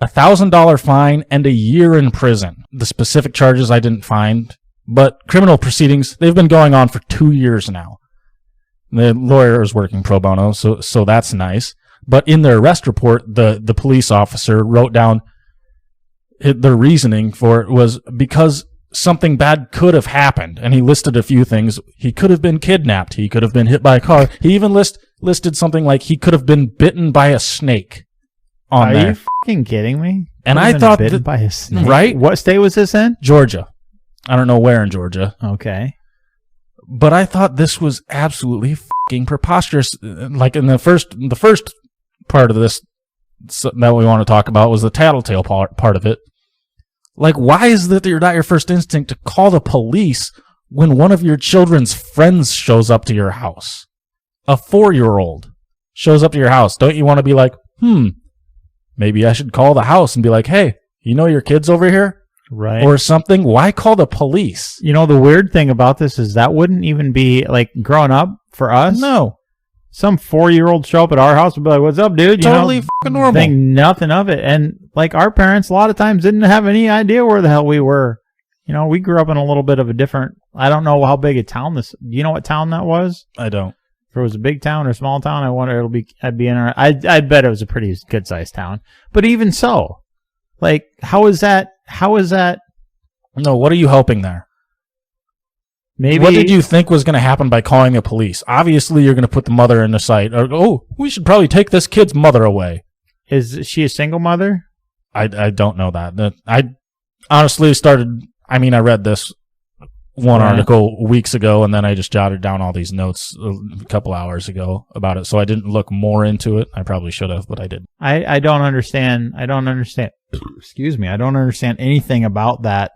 a $1,000 fine and a year in prison. The specific charges I didn't find, but criminal proceedings, they've been going on for 2 years now. The lawyer is working pro bono, so that's nice. But in their arrest report, the police officer wrote down their reasoning for it was because something bad could have happened, and he listed a few things. He could have been kidnapped. He could have been hit by a car. He even listed something like he could have been bitten by a snake on there. Are you fucking kidding me? And I thought bitten by a snake? Right? What state was this in? Georgia. I don't know where in Georgia. Okay. But I thought this was absolutely fucking preposterous. Like in the first part of this that we want to talk about was the tattletale part of it. Like, why is that not your first instinct to call the police when one of your children's friends shows up to your house? A 4-year-old shows up to your house. Don't you want to be like, maybe I should call the house and be like, hey, you know your kid's over here? Right. Or something. Why call the police? You know, the weird thing about this is that wouldn't even be, like, growing up for us. No. Some 4-year-old show up at our house and be like, what's up, dude? Totally fucking normal. Think nothing of it. And, like, our parents a lot of times didn't have any idea where the hell we were. You know, we grew up in a little bit of a different, I don't know how big a town do you know what town that was? I don't. If it was a big town or small town, I wonder I'd be in I'd bet it was a pretty good sized town. But even so, like, how is that? No, what are you hoping there? Maybe. What did you think was going to happen by calling the police? Obviously, you're going to put the mother in the sight. Or, we should probably take this kid's mother away. Is she a single mother? I don't know that. I honestly I read this one article weeks ago, and then I just jotted down all these notes a couple hours ago about it, so I didn't look more into it. I probably should have, but I didn't. I don't understand. Excuse me. I don't understand anything about that.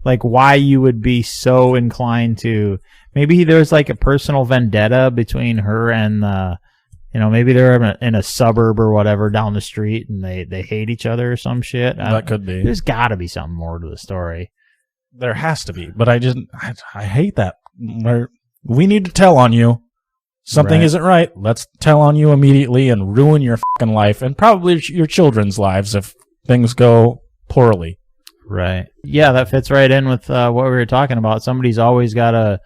Like, why you would be so inclined to... Maybe there's, like, a personal vendetta between her and, maybe they're in a suburb or whatever down the street, and they hate each other or some shit. That could be. There's got to be something more to the story. There has to be, but I hate that. We need to tell on you. Something isn't right. Let's tell on you immediately and ruin your fucking life and probably your children's lives if things go poorly. Right. Yeah, that fits right in with what we were talking about. Somebody's always got to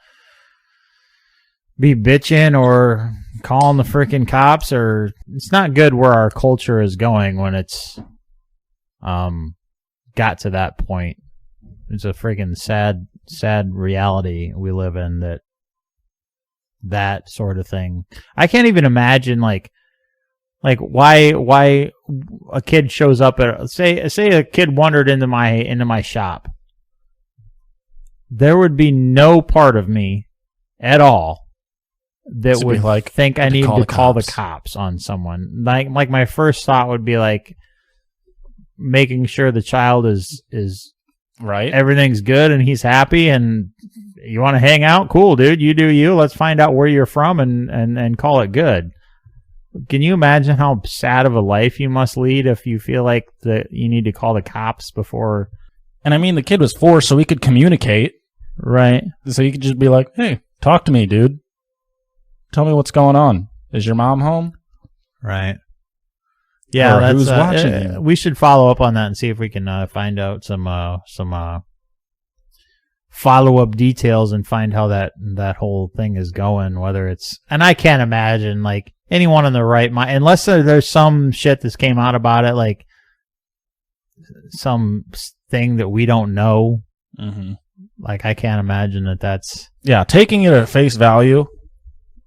be bitching or calling the freaking cops, or it's not good where our culture is going when it's got to that point. It's a freaking sad reality we live in, that sort of thing. I can't even imagine like why a kid shows up at say a kid wandered into my shop. There would be no part of me at all that would like think I need to call the cops on someone. Like my first thought would be like making sure the child is right, everything's good and he's happy, and you want to hang out, cool, dude, you do you. Let's find out where you're from and call it good. Can you imagine how sad of a life you must lead if you feel like that you need to call the cops before? And I mean, the kid was 4, so he could communicate, right? So you could just be like, hey, talk to me, dude. Tell me what's going on. Is your mom home? Right. Yeah, Or that's, who's watching you. we should follow up on that and see if we can find out some follow-up details and find how that whole thing is going, whether it's... And I can't imagine, like, anyone in the right mind, unless there's some shit that's came out about it, like some thing that we don't know. Mm-hmm. Like, I can't imagine that's... Yeah, taking it at face value,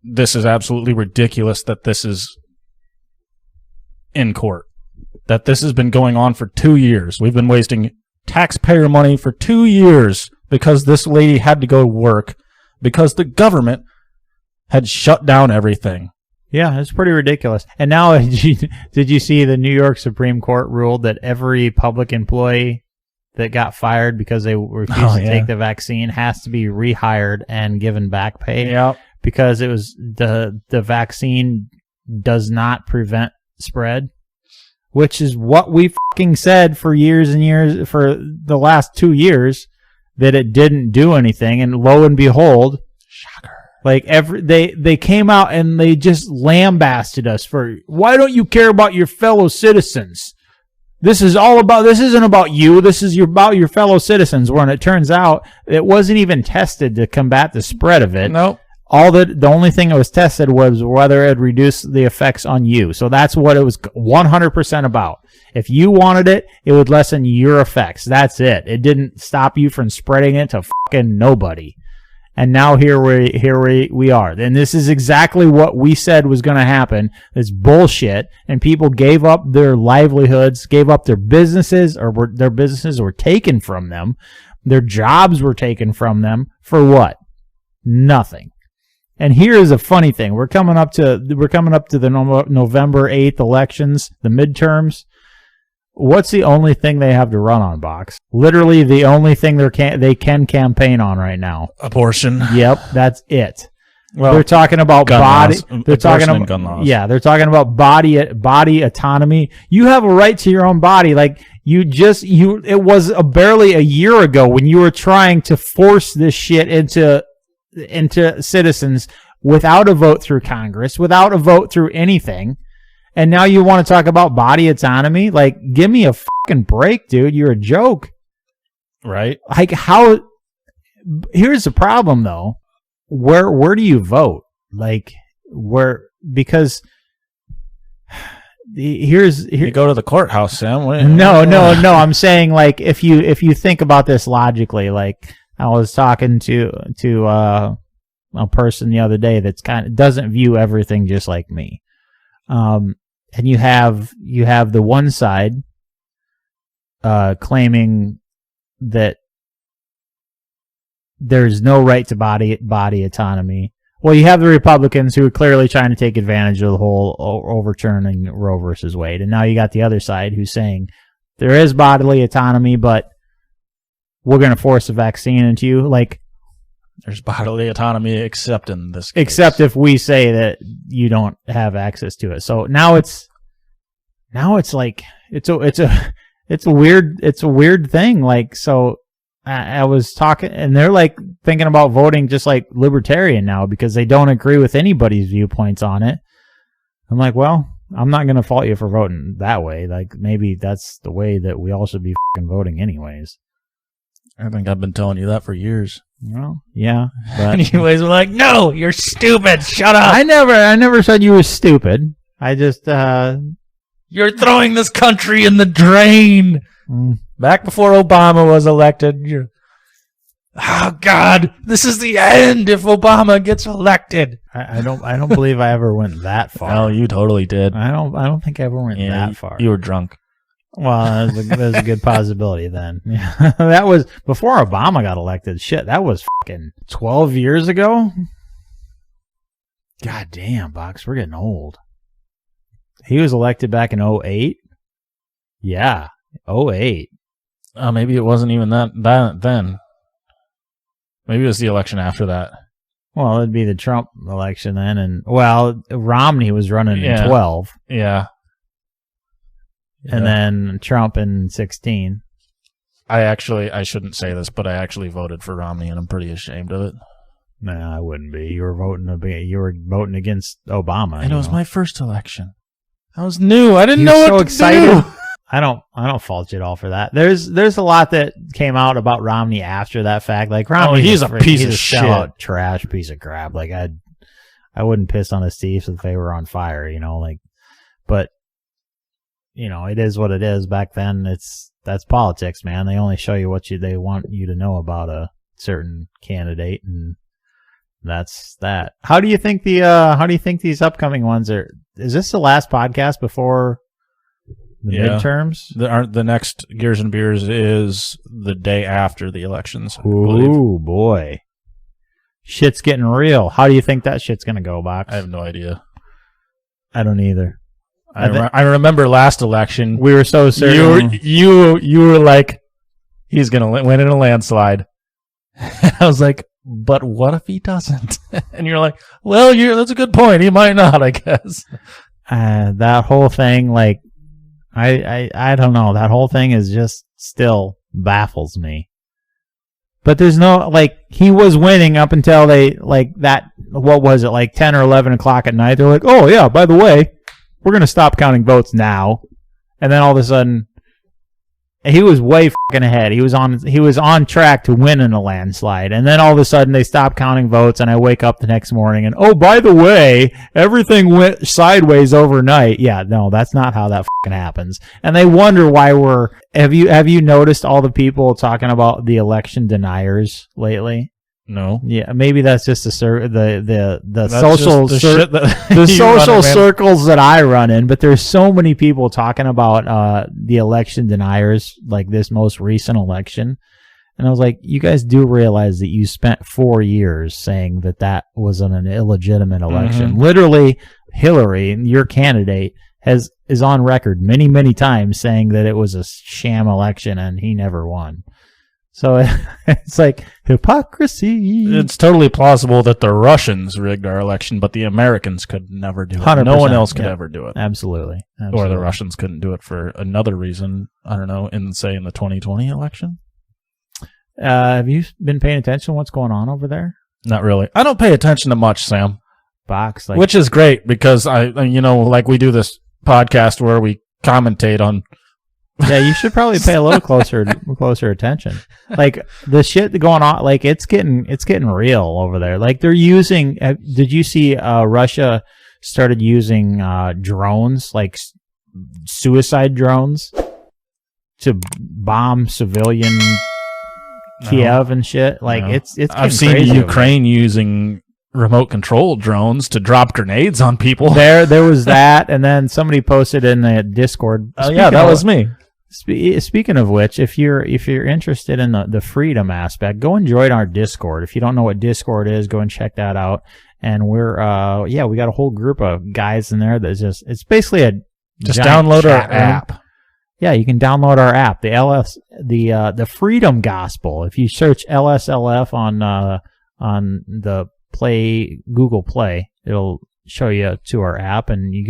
this is absolutely ridiculous that this is in court. That this has been going on for 2 years. We've been wasting taxpayer money for 2 years because this lady had to go to work because the government had shut down everything. Yeah, it's pretty ridiculous. And now, did you see the New York Supreme Court ruled that every public employee that got fired because they refused to take the vaccine has to be rehired and given back pay? Yep. Because it was the vaccine does not prevent spread, which is what we fucking said for years and years, for the last 2 years, that it didn't do anything. And lo and behold, shocker. Like they came out and they just lambasted us for, why don't you care about your fellow citizens? This isn't about you. This is about your fellow citizens. When it turns out it wasn't even tested to combat the spread of it. Nope. The only thing that was tested was whether it reduced the effects on you. So that's what it was 100% about. If you wanted it, it would lessen your effects. That's it. It didn't stop you from spreading it to fucking nobody. And now here we are. And this is exactly what we said was going to happen. It's bullshit. And people gave up their livelihoods, gave up their businesses, or their businesses were taken from them. Their jobs were taken from them for what? Nothing. And here's a funny thing. We're coming up to the November 8th elections, the midterms. What's the only thing they have to run on, Box? Literally the only thing they can campaign on right now. Abortion. Yep, that's it. Well, they're talking about body. They're talking about gun laws. Yeah, they're talking about body autonomy. You have a right to your own body. Like it was barely a year ago when you were trying to force this shit into citizens without a vote through Congress, without a vote through anything. And now you want to talk about body autonomy? Like, give me a fucking break, dude. You're a joke. Right? Like, how... Here's the problem, though. Where do you vote? Like, where... Because... You go to the courthouse, Sam. No. I'm saying, like, if you think about this logically, like, I was talking to a person the other day that's doesn't view everything just like me. And you have the one side claiming that there's no right to body autonomy. Well, you have the Republicans who are clearly trying to take advantage of the whole overturning Roe versus Wade. And now you got the other side who's saying there is bodily autonomy, but we're going to force a vaccine into you. Like, there's bodily autonomy except in this case. Except if we say that you don't have access to it. So now it's like it's a weird thing. Like, so I was talking, and they're like thinking about voting just like libertarian now because they don't agree with anybody's viewpoints on it. I'm like, well, I'm not going to fault you for voting that way. Like, maybe that's the way that we all should be fucking voting anyways. I think I've been telling you that for years. Well, yeah. But anyways, we're like, no, you're stupid. Shut up. I never said you were stupid. I just, you're throwing this country in the drain. Back before Obama was elected, oh God, this is the end if Obama gets elected. I don't believe I ever went that far. No, you totally did. I don't think I ever went that far. You were drunk. Well, there's a good possibility then. Yeah. That was before Obama got elected. Shit, that was fucking 12 years ago. God damn, Box, we're getting old. He was elected back in 2008. Yeah, 2008. Maybe it wasn't even that then. Maybe it was the election after that. Well, it'd be the Trump election then, and Romney was running in 12. Yeah. And then Trump in 16. I shouldn't say this, but I actually voted for Romney, and I'm pretty ashamed of it. Nah, I wouldn't be. You were voting against Obama. And it was my first election. That was new. I didn't know He was what so to excited. do. I don't fault you at all for that. There's a lot that came out about Romney after that fact. Like Romney, he's a piece of shit. sellout, trash piece of crap. Like I wouldn't piss on his teeth if they were on fire, you know. Like, but you know, it is what it is. Back then, that's politics, man. They only show you what they want you to know about a certain candidate, and that's that. How do you think these upcoming ones are? Is this the last podcast before the midterms? The next Gears and Beers is the day after the elections. I believe. Ooh, boy. Shit's getting real. How do you think that shit's going to go, Box? I have no idea. I don't either. I remember last election. We were so certain. You were like, he's going to win in a landslide. And I was like, but what if he doesn't? And you're like, well, that's a good point. He might not, I guess. That whole thing, like, I don't know. That whole thing is just still baffles me. But there's no, like, he was winning up until they, like, that, what was it, like 10 or 11 o'clock at night? They're like, oh, yeah, by the way, we're going to stop counting votes now. And then all of a sudden, he was way fucking ahead. He was on track to win in a landslide. And then all of a sudden they stopped counting votes, and I wake up the next morning and, oh, by the way, everything went sideways overnight. Yeah, no, that's not how that fucking happens. And they wonder why have you noticed all the people talking about the election deniers lately? No. Yeah, maybe that's just the That's social just the shit that the you social run in. circles that I run in. But there's so many people talking about the election deniers, like this most recent election, and I was like, you guys do realize that you spent 4 years saying that wasn't an illegitimate election. Mm-hmm. Literally, Hillary, your candidate, is on record many times saying that it was a sham election and he never won. So it's like hypocrisy. It's totally plausible that the Russians rigged our election, but the Americans could never do it. 100%, No one else could ever do it. Absolutely. Or the Russians couldn't do it for another reason. I don't know, in the 2020 election. Have you been paying attention to what's going on over there? Not really. I don't pay attention to much, Sam. Box, like, Which is great because like we do this podcast where we commentate on. yeah, you should probably pay a little closer attention. Like the shit going on, like it's getting real over there. Like they're using. Did you see Russia started using drones, like suicide drones, to bomb civilian Kiev and shit? Like No. it's. I've seen crazy Ukraine using remote control drones to drop grenades on people. There was that, and then somebody posted in the Discord. Oh yeah, that was me. Speaking of which, if you're interested in the freedom aspect, go and join our Discord. If you don't know what Discord is, go and check that out. And we're we got a whole group of guys in there that's it's basically a Just giant download our chat room. app. Yeah, you can download our app, the Freedom Gospel. If you search LSLF on the Google Play, it'll show you to our app, and you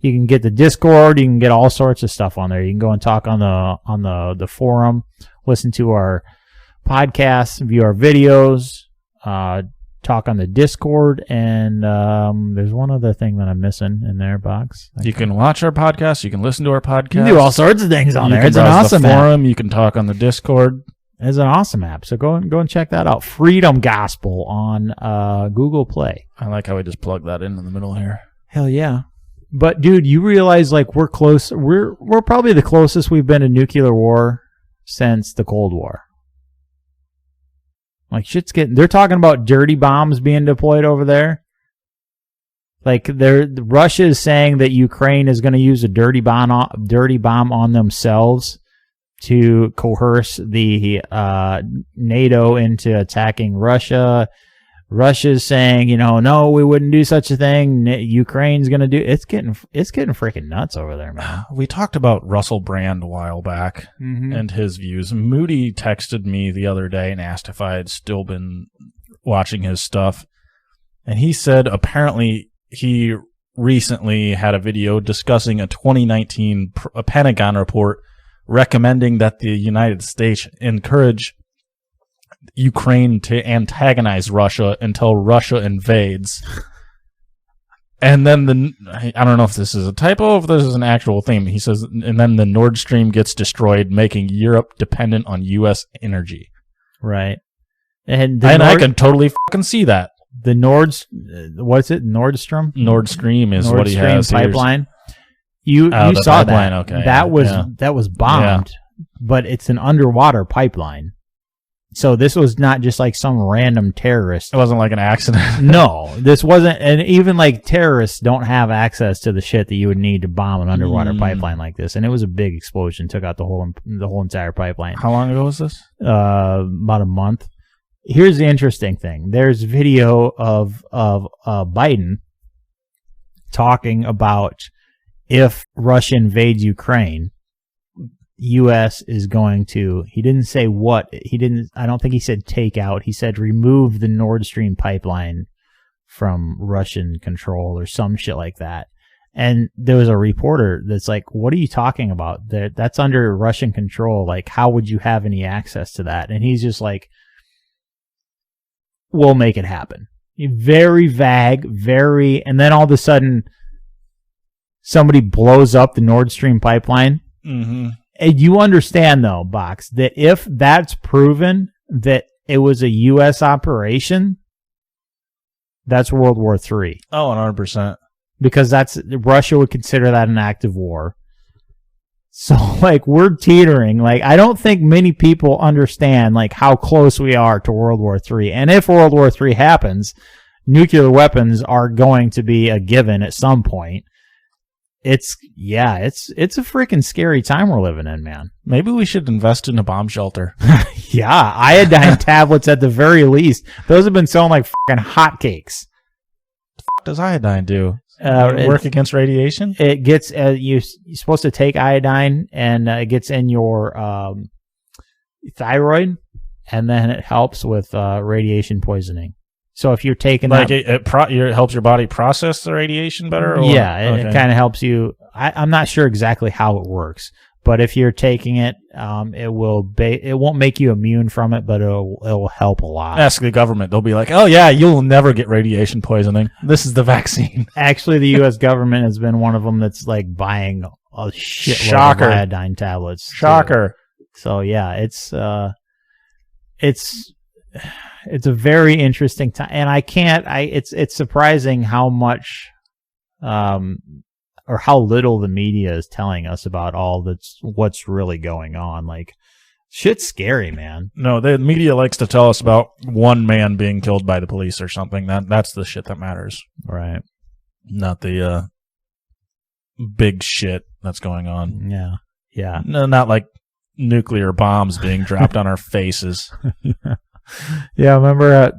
can get the Discord. You can get all sorts of stuff on there. You can go and talk on the forum, listen to our podcasts, view our videos, talk on the Discord, and there's one other thing that I'm missing in there, Box. You can watch our podcast. You can listen to our podcast. You can do all sorts of things on You there. can It's an browse awesome the app. forum. You can talk on the Discord. It's an awesome app. So go and check that out. Freedom Gospel on Google Play. I like how we just plug that in the middle here. Hell yeah. But dude, you realize like we're close. We're probably the closest we've been to nuclear war since the Cold War. Like they're talking about dirty bombs being deployed over there. Like Russia is saying that Ukraine is going to use a dirty bomb on themselves to coerce the NATO into attacking Russia. Russia's saying, no, we wouldn't do such a thing. Ukraine's going to do. It's getting freaking nuts over there, man. We talked about Russell Brand a while back and his views. Moody texted me the other day and asked if I had still been watching his stuff. And he said apparently he recently had a video discussing a 2019 Pentagon report recommending that the United States encourage Ukraine to antagonize Russia until Russia invades. And then I don't know if this is a typo, if this is an actual theme. He says, and then the Nord Stream gets destroyed, making Europe dependent on U.S. energy. Right. And I can totally fucking see that. The what's it? Nordstrom? Nord Stream is what he has. Pipeline. You the saw pipeline, that. okay. That was bombed, but it's an underwater pipeline. So this was not just like some random terrorist. It wasn't like an accident. No, this wasn't. And even like terrorists don't have access to the shit that you would need to bomb an underwater pipeline like this. And it was a big explosion, took out the whole entire pipeline. How long ago was this? About a month. Here's the interesting thing. There's video of Biden talking about if Russia invades Ukraine, U.S. is going to, he didn't say what, I don't think he said take out, he said remove the Nord Stream pipeline from Russian control or some shit like that. And there was a reporter that's like, what are you talking about? That's under Russian control. Like, how would you have any access to that? And he's just like, we'll make it happen. Very vague, and then all of a sudden, somebody blows up the Nord Stream pipeline. Mm-hmm. And you understand, though, Box, that if that's proven that it was a U.S. operation, that's World War III. Oh, 100%. Because Russia would consider that an act of war. So, like, we're teetering. Like, I don't think many people understand, like, how close we are to World War III. And if World War III happens, nuclear weapons are going to be a given at some point. It's a freaking scary time we're living in, man. Maybe we should invest in a bomb shelter. Yeah, iodine tablets at the very least. Those have been selling like fucking hotcakes. What does iodine do? Work against radiation? It gets you're supposed to take iodine, and it gets in your thyroid, and then it helps with radiation poisoning. So if you're taking like it helps your body process the radiation better? Or? Yeah, it kind of helps you. I'm not sure exactly how it works, but if you're taking it, it won't make you immune from it, but it will help a lot. Ask the government; they'll be like, "Oh yeah, you'll never get radiation poisoning. This is the vaccine." Actually, the U.S. government has been one of them that's like buying a shitload of iodine tablets. Shocker. So yeah, it's a very interesting time, and it's surprising how much or how little the media is telling us about what's really going on. Like, shit's scary, man. No, the media likes to tell us about one man being killed by the police or something. That's the shit that matters. Right. Not the big shit that's going on. Yeah. Yeah. No, not like nuclear bombs being dropped on our faces. Yeah, remember,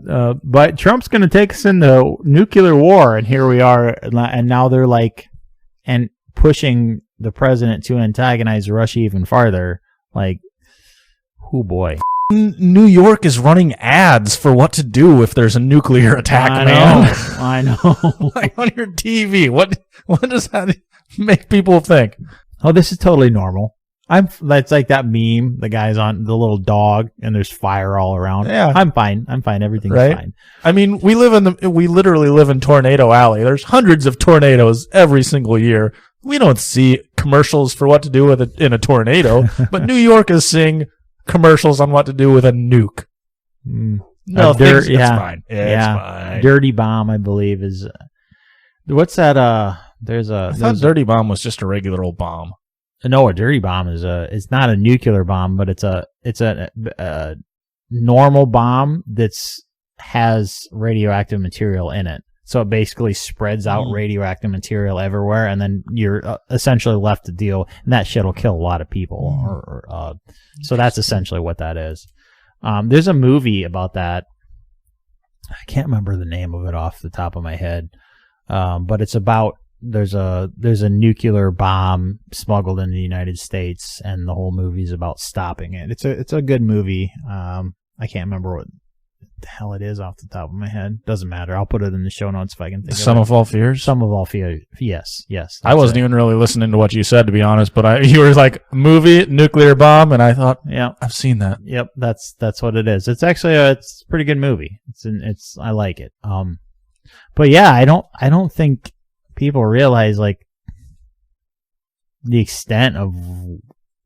but Trump's going to take us into nuclear war, and here we are, and now they're like, and pushing the president to antagonize Russia even farther. Like, oh boy. New York is running ads for what to do if there's a nuclear attack, I know. Like on your TV. What does that make people think? Oh, this is totally normal. That's like that meme. The guy's on the little dog, and there's fire all around. Yeah, I'm fine. Everything's fine. I mean, we literally live in Tornado Alley. There's hundreds of tornadoes every single year. We don't see commercials for what to do in a tornado, but New York is seeing commercials on what to do with a nuke. No, it's fine. It's fine. Dirty bomb, I believe, is what's that? I thought dirty bomb was just a regular old bomb. No, a dirty bomb is it's not a nuclear bomb, but it's a normal bomb has radioactive material in it. So it basically spreads out radioactive material everywhere, and then you're essentially left to deal, and that shit will kill a lot of people. So that's essentially what that is. There's a movie about that. I can't remember the name of it off the top of my head, but it's about there's a nuclear bomb smuggled into the United States, and the whole movie's about stopping it. It's a good movie. I can't remember what the hell it is off the top of my head. Doesn't matter. I'll put it in the show notes if I can think of it. Sum of All Fears? Sum of All Fears. Yes. I wasn't even really listening to what you said, to be honest, but you were like, movie, nuclear bomb, and I thought, yeah, I've seen that. Yep, that's what it is. It's actually it's a pretty good movie. I like it. But yeah, I don't think people realize like the extent of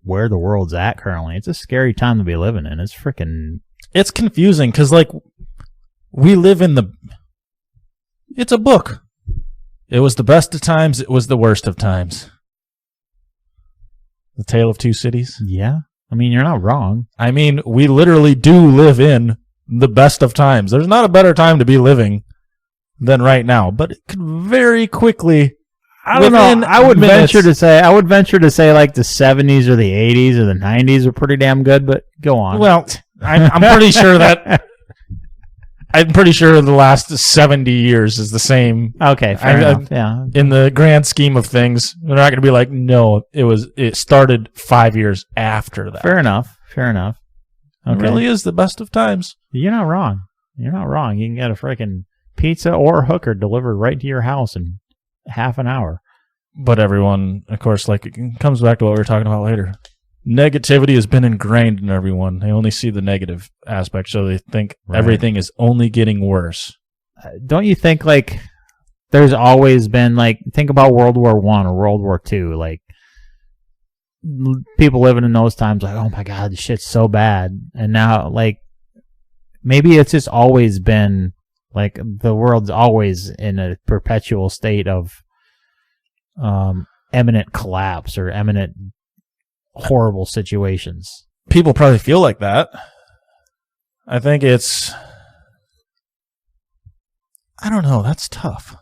where the world's at currently. It's a scary time to be living in. It's confusing because like we live in it's a book. It was the best of times. It was the worst of times. The Tale of Two Cities. Yeah. I mean, you're not wrong. I mean, we literally do live in the best of times. There's not a better time to be living than right now, but it could very quickly. I don't know. I would venture to say like the 70s or the 80s or the 90s were pretty damn good, but go on. Well, I'm pretty sure that I'm pretty sure the last 70 years is the same. Okay, fair enough. Yeah. In the grand scheme of things, they're not going to be like, no, it started 5 years after that. Fair enough. Okay. It really is the best of times. You're not wrong. You can get a freaking pizza or a hooker delivered right to your house in half an hour. But everyone, of course, like it comes back to what we were talking about later. Negativity has been ingrained in everyone. They only see the negative aspect, so they think everything is only getting worse. Don't you think, like, there's always been, like, think about World War I or World War II, like, people living in those times, like, oh my God, this shit's so bad. And now, like, maybe it's just always been, like, the world's always in a perpetual state of imminent collapse or imminent horrible situations. People probably feel like that. I think I don't know, that's tough.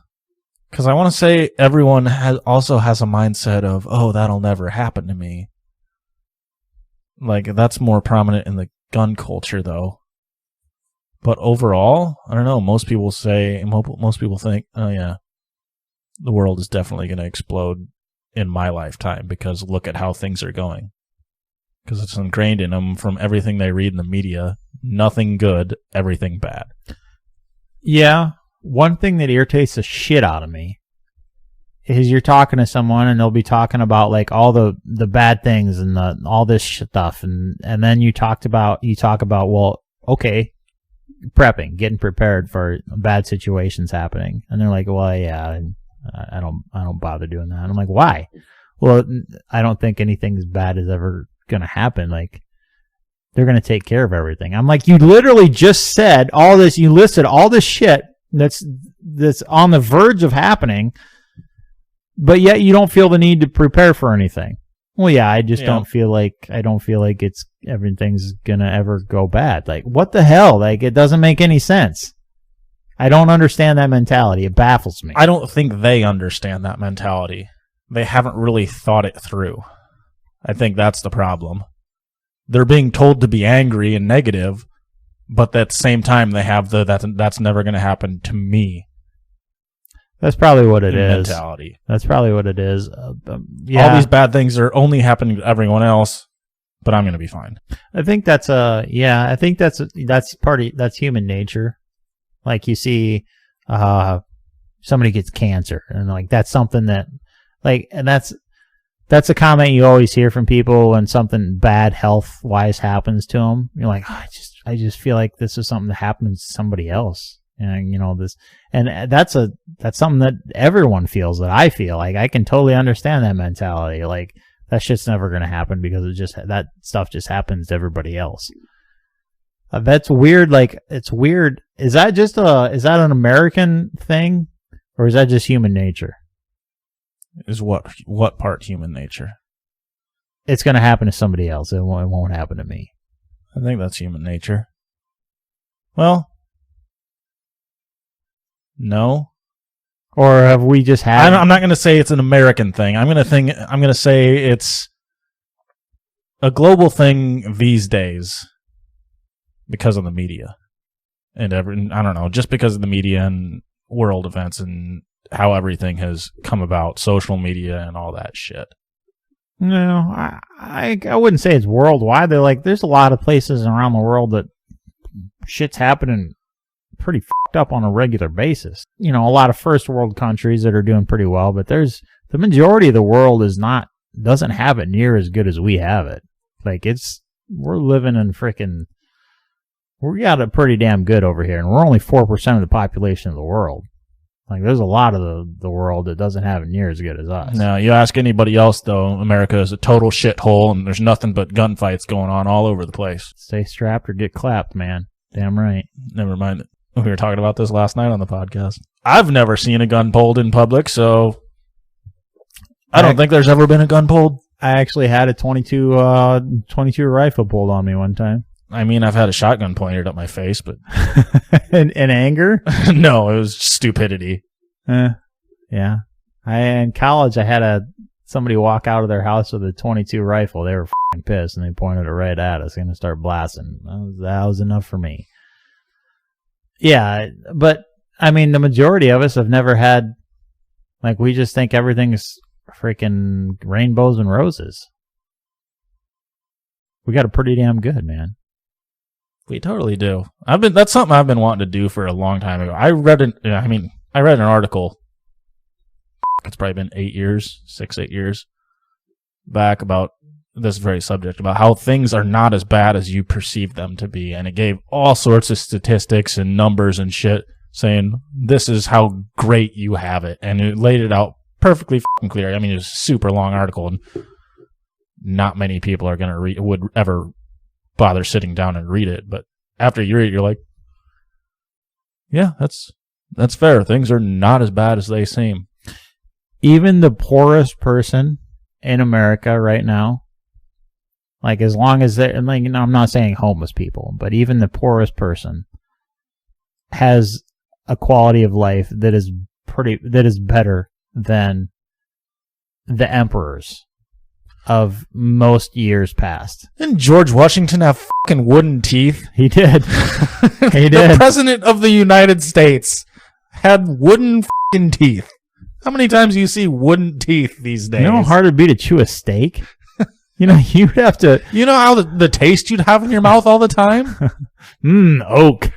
Because I want to say everyone also has a mindset of, oh, that'll never happen to me. Like, that's more prominent in the gun culture, though. But overall, I don't know, most people think, oh yeah, the world is definitely going to explode in my lifetime because look at how things are going. Because it's ingrained in them from everything they read in the media. Nothing good, everything bad. Yeah. One thing that irritates the shit out of me is you're talking to someone and they'll be talking about like all the bad things and all this stuff. And then you talk about, well, okay, prepping, getting prepared for bad situations happening. And they're like, well, yeah, I don't bother doing that. And I'm like, why? Well, I don't think anything as bad is ever going to happen. Like, they're going to take care of everything. I'm like, you literally just said all this. You listed all this shit that's on the verge of happening, but yet you don't feel the need to prepare for anything. Well, yeah, I just don't feel like it's everything's going to ever go bad. Like, what the hell? Like, it doesn't make any sense. I don't understand that mentality. It baffles me. I don't think they understand that mentality. They haven't really thought it through. I think that's the problem. They're being told to be angry and negative, but at the same time they have that's never going to happen to me. That's probably what it is. Mentality. That's probably what it is. Yeah. All these bad things are only happening to everyone else, but I'm going to be fine. I think that's human nature. Like, you see somebody gets cancer and like that's something that like, and that's a comment you always hear from people when something bad health wise happens to them. You're like, oh, I just feel like this is something that happens to somebody else. And that's something that everyone feels, that I feel. Like, I can totally understand that mentality. Like, that shit's never going to happen because that stuff just happens to everybody else. That's weird. Like, it's weird. Is that an American thing, or is that just human nature? Is what part human nature? It's going to happen to somebody else. It won't happen to me. I think that's human nature. Well, no. Or have we just had? I'm not going to say it's an American thing. I'm going to say it's a global thing these days because of the media and I don't know, just because of the media and world events and how everything has come about, social media and all that shit. No, I wouldn't say it's worldwide. There's a lot of places around the world that shit's happening pretty fucked up on a regular basis. You know, a lot of first world countries that are doing pretty well, but the majority of the world doesn't have it near as good as we have it. Like, we're living in we got it pretty damn good over here, and we're only 4% of the population of the world. Like, there's a lot of the world that doesn't have it near as good as us. Now, you ask anybody else, though, America is a total shithole, and there's nothing but gunfights going on all over the place. Stay strapped or get clapped, man. Damn right. Never mind. We were talking about this last night on the podcast. I've never seen a gun pulled in public, so I don't think there's ever been a gun pulled. I actually had a 22 rifle pulled on me one time. I mean, I've had a shotgun pointed at my face, but... in anger? No, it was stupidity. Yeah. In college, I had somebody walk out of their house with a 22 rifle. They were f***ing pissed, and they pointed it right at us. Going to start blasting. That was enough for me. Yeah, but, I mean, the majority of us have never had... Like, we just think everything's freaking rainbows and roses. We got it pretty damn good, man. We totally do. That's something I've been wanting to do for a long time ago. I read an article. It's probably been 8 years back about this very subject, about how things are not as bad as you perceive them to be. And it gave all sorts of statistics and numbers and shit saying this is how great you have it. And it laid it out perfectly fucking clear. I mean, it was a super long article, and not many people are going to would ever bother sitting down and read it. But after you read it, you're like, yeah, that's fair. Things are not as bad as they seem. Even the poorest person in America right now, like, as long as they're, like, I'm not saying homeless people, but even the poorest person has a quality of life that is better than the emperors of most years past. Didn't George Washington have fucking wooden teeth? He did. He did. The president of the United States had wooden fucking teeth. How many times do you see wooden teeth these days? You know how hard it'd be to chew a steak? You'd have to... You know how the taste you'd have in your mouth all the time? Oak.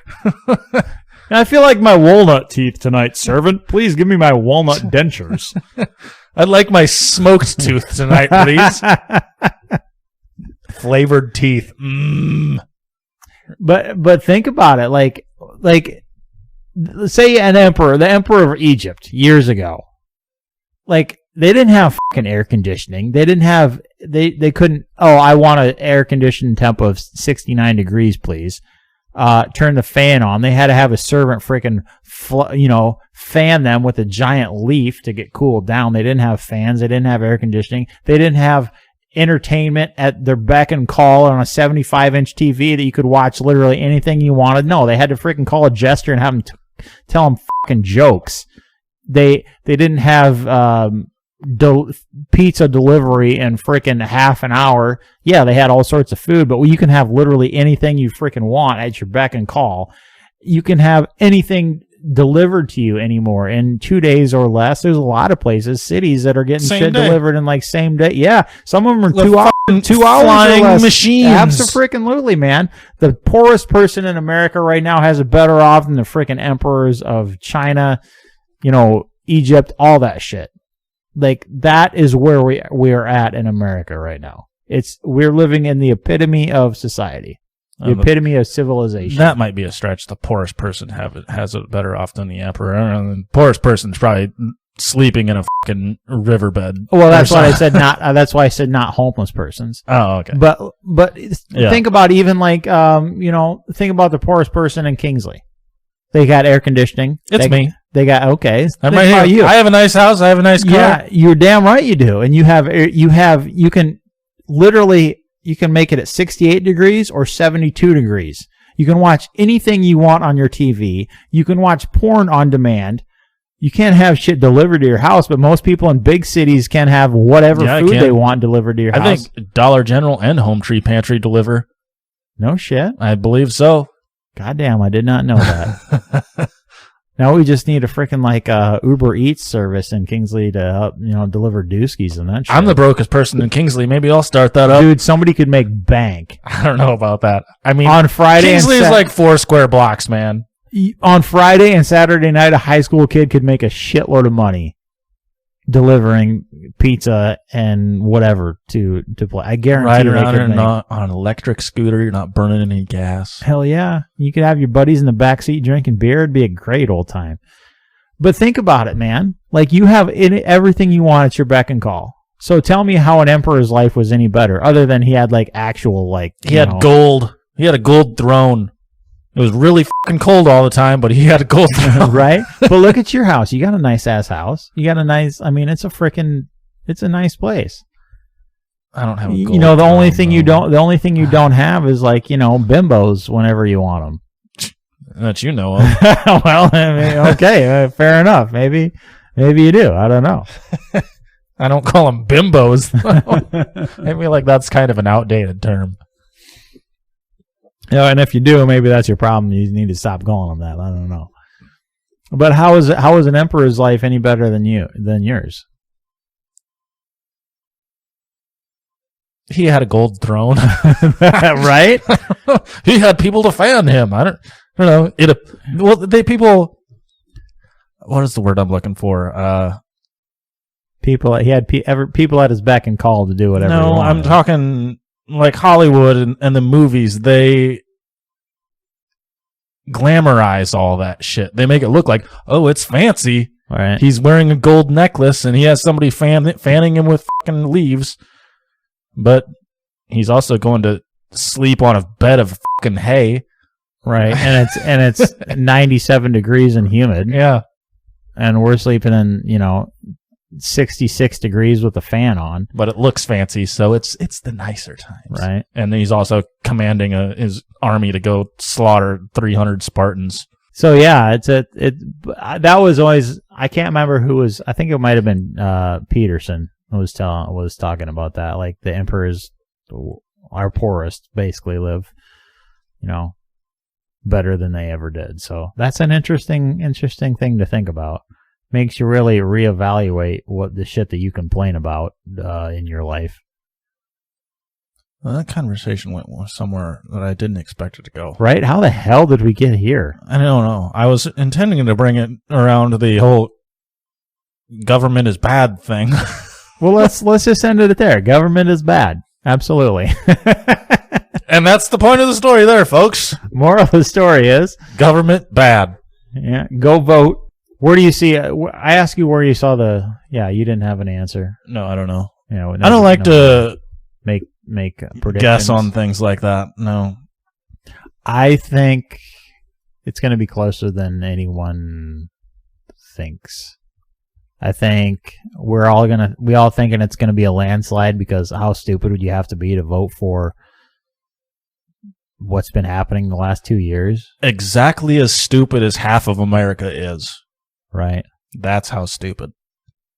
I feel like my walnut teeth tonight, servant. Please give me my walnut dentures. I'd like my smoked tooth tonight, please. Flavored teeth. But think about it. Like, say the emperor of Egypt years ago. Like, they didn't have fucking air conditioning. They didn't have, they couldn't, I want an air conditioned temp of 69 degrees, please. Turn the fan on. They had to have a servant freaking, fan them with a giant leaf to get cooled down. They didn't have fans. They didn't have air conditioning. They didn't have entertainment at their beck and call on a 75-inch TV that you could watch literally anything you wanted. No, they had to freaking call a jester and have him tell them fucking jokes. They didn't have pizza delivery in freaking half an hour. Yeah, they had all sorts of food, but you can have literally anything you freaking want at your beck and call. You can have anything delivered to you anymore in 2 days or less. There's a lot of places, cities that are getting shit delivered in like same day. Yeah, some of them are 2 hours flying or less. Machines. Absolutely, man. The poorest person in America right now has it better off than the freaking emperors of China, Egypt, all that shit. Like, that is where we are at in America right now. We're living in the epitome of society. The epitome of civilization. That might be a stretch. The poorest person has it better off than the emperor. And the poorest person's probably sleeping in a fucking riverbed. Well, that's why I said not. That's why I said not homeless persons. Oh, okay. But think about even like think about the poorest person in Kingsley. They got air conditioning. It's me. They got okay. I'm right here. You. I have a nice house. I have a nice car. Yeah, you're damn right you do. And you can literally. You can make it at 68 degrees or 72 degrees. You can watch anything you want on your TV. You can watch porn on demand. You can't have shit delivered to your house, but most people in big cities can have whatever food they want delivered to your house. I think Dollar General and Home Tree Pantry deliver. No shit. I believe so. Goddamn, I did not know that. Now we just need a freaking Uber Eats service in Kingsley to help, deliver dooskies and that shit. I'm the brokest person in Kingsley. Maybe I'll start that up. Dude, somebody could make bank. I don't know about that. I mean, on Friday Kingsley is like 4 square blocks, man. On Friday and Saturday night, a high school kid could make a shitload of money delivering pizza and whatever to play. I guarantee Ride around on an electric scooter. You're not burning any gas. Hell yeah. You could have your buddies in the backseat drinking beer. It'd be a great old time. But think about it, man. Like, you have everything you want at your beck and call. So tell me how an emperor's life was any better, other than he had like actual like he had gold. He had a gold throne. It was really fucking cold all the time, but he had a gold throne. Right? But look at your house. You got a nice ass house. You got a nice. I mean, it's a nice place. I don't have a gold You know, the only throne, thing though. you don't have is like, you know, bimbos whenever you want them. That you know of. Well, I mean, okay, fair enough. Maybe you do. I don't know. I don't call them bimbos. I feel like that's kind of an outdated term. You know, and if you do, maybe that's your problem. You need to stop calling them that. I don't know. But how is an emperor's life any better than yours? He had a gold throne. Right? He had people to fan him. I don't know. People. What is the word I'm looking for? People. He had people at his beck and call to do whatever. No, he wanted. I'm talking like Hollywood and the movies. They glamorize all that shit. They make it look like, oh, it's fancy. Right. He's wearing a gold necklace and he has somebody fanning him with fucking leaves. But he's also going to sleep on a bed of fucking hay. Right. And it's 97 degrees and humid. Yeah. And we're sleeping in, you know, 66 degrees with a fan on. But it looks fancy, so it's the nicer times. Right. And then he's also commanding his army to go slaughter 300 Spartans. So yeah, that was always, I can't remember who was, I think it might have been Peterson was talking about that. Like, the emperors, our poorest, basically live, you know, better than they ever did. So that's an interesting thing to think about. Makes you really reevaluate what the shit that you complain about in your life. Well, that conversation went somewhere that I didn't expect it to go. Right? How the hell did we get here? I don't know. I was intending to bring it around to the whole government is bad thing. Well, let's just end it there. Government is bad. Absolutely. And that's the point of the story there, folks. Moral of the story is Government bad. Yeah, go vote. Where do you see? I asked you where you saw the. Yeah, you didn't have an answer. No, I don't know. You know, I don't like to make predictions. guess on things like that. No. I think it's going to be closer than anyone thinks. I think we all thinking it's going to be a landslide, because how stupid would you have to be to vote for what's been happening the last 2 years? Exactly as stupid as half of America is. Right. That's how stupid.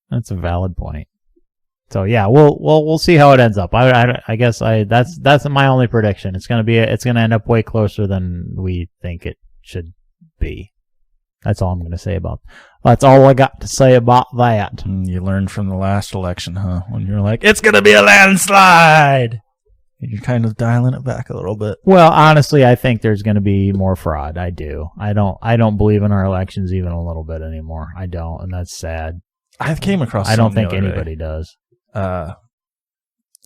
That's a valid point. So yeah, we'll see how it ends up. I guess that's my only prediction. It's gonna end up way closer than we think it should be. That's all I'm gonna say about. That's all I got to say about that. You learned from the last election, huh? When you're like, it's gonna be a landslide. You're kind of dialing it back a little bit. Well, honestly, I think there's going to be more fraud. I do. I don't believe in our elections even a little bit anymore. I don't, and that's sad. I came across. I don't think anybody does.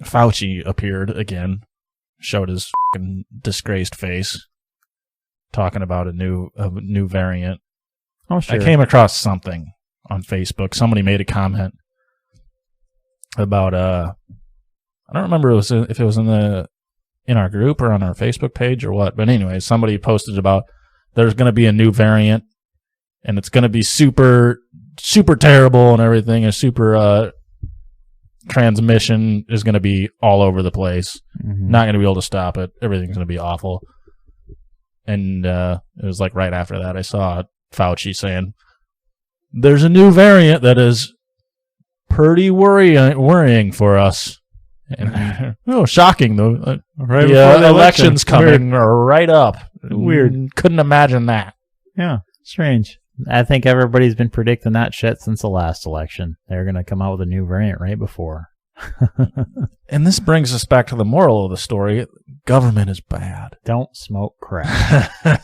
Fauci appeared again, showed his fucking disgraced face, talking about a new variant. Oh, sure. I came across something on Facebook. Somebody made a comment about I don't remember if it was in our group or on our Facebook page or what, but anyway, somebody posted about there's going to be a new variant and it's going to be super, super terrible and everything. A super transmission is going to be all over the place. Mm-hmm. Not going to be able to stop it. Everything's going to be awful. And it was like right after that I saw Fauci saying, there's a new variant that is pretty worrying for us. And, oh, shocking though! Right the election's coming right up. Weird. Couldn't imagine that. Yeah, strange. I think everybody's been predicting that shit since the last election. They're gonna come out with a new variant right before. And this brings us back to the moral of the story: government is bad. Don't smoke crack.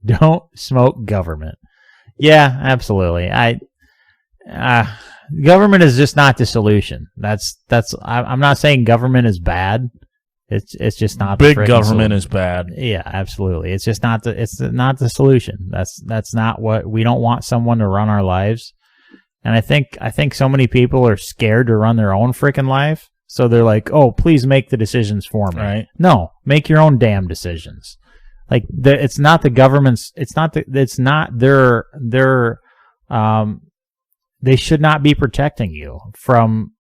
Don't smoke government. Yeah, absolutely. Government is just not the solution. I'm not saying government is bad. It's just not Big the frickin' government solution. is bad. Yeah, absolutely. It's just not the solution. That's not what we don't want someone to run our lives. And I think so many people are scared to run their own freaking life. So they're like, "Oh, please make the decisions for me." Right. No, make your own damn decisions. Like it's not the government's. It's not their. They should not be protecting you from.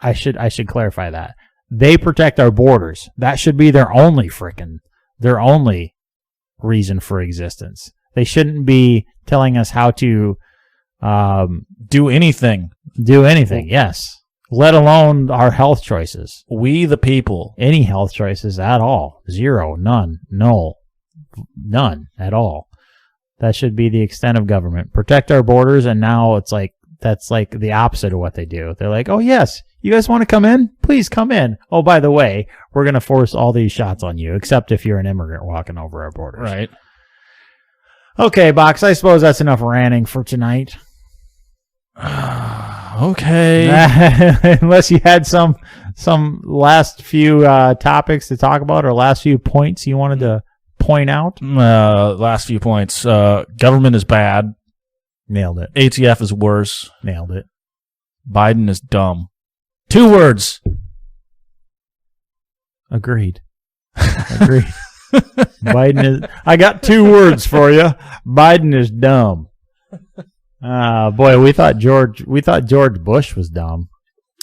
I should clarify that. They protect our borders. That should be their only reason for existence. They shouldn't be telling us how to Do anything. do anything. Yes, let alone our health choices. We the people. Any health choices at all. 0, none, null, none at all. That should be the extent of government. Protect our borders, and now it's like that's like the opposite of what they do. They're like, "Oh yes, you guys want to come in? Please come in. Oh, by the way, we're going to force all these shots on you, except if you're an immigrant walking over our borders." Right. Okay, Box, I suppose that's enough ranting for tonight. Okay. Unless you had some last few topics to talk about or last few points you wanted to point out. Last few points. Government is bad. Nailed it. ATF is worse. Nailed it. Biden is dumb. 2 words. Agreed. Biden is. I got 2 words for you. Biden is dumb. Boy, we thought George Bush was dumb.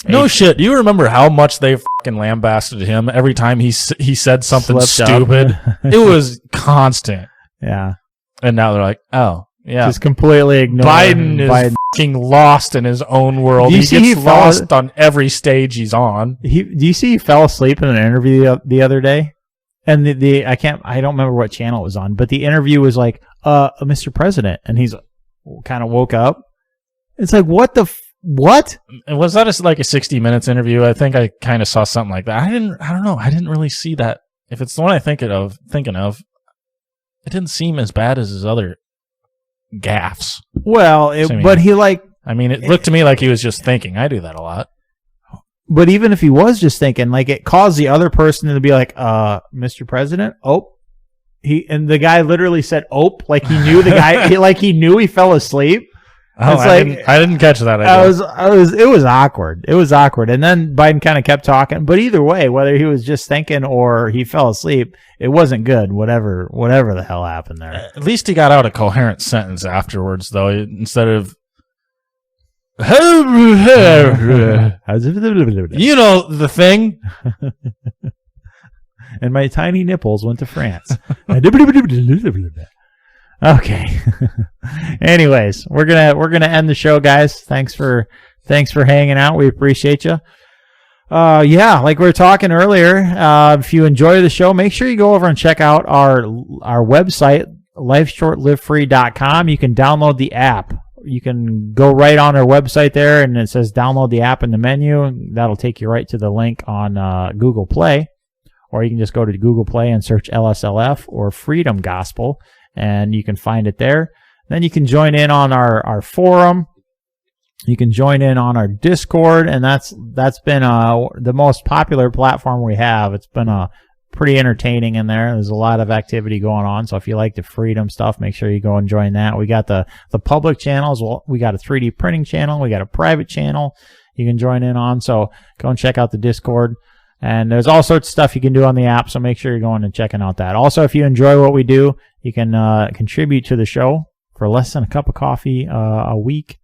No shit. Do you remember how much they fucking lambasted him every time he said something Slipped up. stupid? It was constant. Yeah. And now they're like, oh, yeah. Just completely ignored. Biden is fucking lost in his own world. Do you He see gets he fell- lost on every stage he's on. Do you see he fell asleep in an interview the other day? And I don't remember what channel it was on, but the interview was like, Mr. President, and he's kind of woke up. It's like, what? And was that like a 60 Minutes interview? I think I kind of saw something like that. I don't know. I didn't really see that. If it's the one I'm thinking of, it didn't seem as bad as his other gaffes. Well, but he like. I mean, it looked to me like he was just thinking. I do that a lot. But even if he was just thinking, like, it caused the other person to be like, Mr. President, and the guy literally said, like he knew the guy, like he knew he fell asleep. Oh, I didn't catch that idea. It was awkward. It was awkward. And then Biden kind of kept talking. But either way, whether he was just thinking or he fell asleep, it wasn't good. Whatever the hell happened there. At least he got out a coherent sentence afterwards, though, instead of you know the thing. And my tiny nipples went to France. Okay. Anyways, we're gonna end the show, guys. Thanks for hanging out. We appreciate you. Yeah, like we were talking earlier, if you enjoy the show, make sure you go over and check out our website, lifeshortlivefree.com. You can download the app. You can go right on our website there, and it says download the app in the menu, and that'll take you right to the link on Google Play. Or you can just go to Google Play and search LSLF or Freedom Gospel, and you can find it there. Then you can join in on our forum. You can join in on our Discord, and that's been the most popular platform we have. It's been pretty entertaining in there. There's a lot of activity going on, so if you like the freedom stuff, make sure you go and join that. We got the public channels. Well, we got a 3D printing channel. We got a private channel you can join in on, so go and check out the Discord. And there's all sorts of stuff you can do on the app, so make sure you're going and checking out that. Also, if you enjoy what we do, you can contribute to the show for less than a cup of coffee a week,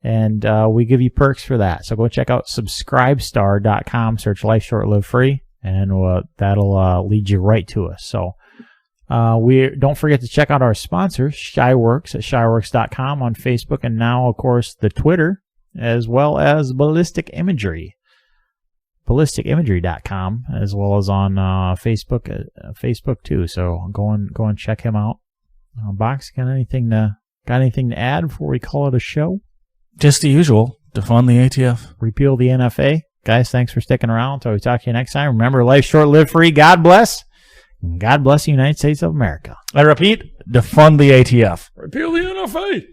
and we give you perks for that. So go check out subscribestar.com, search Life Short Live Free, and that'll lead you right to us. So don't forget to check out our sponsors, Shyworks at shyworks.com on Facebook, and now, of course, the Twitter, as well as Ballistic Imagery. BallisticImagery.com, as well as on Facebook too. So go and check him out. Box, got anything to add before we call it a show? Just the usual. Defund the ATF. Repeal the NFA. Guys, thanks for sticking around. Until we talk to you next time. Remember, life short, live free. God bless. God bless the United States of America. I repeat, defund the ATF. Repeal the NFA.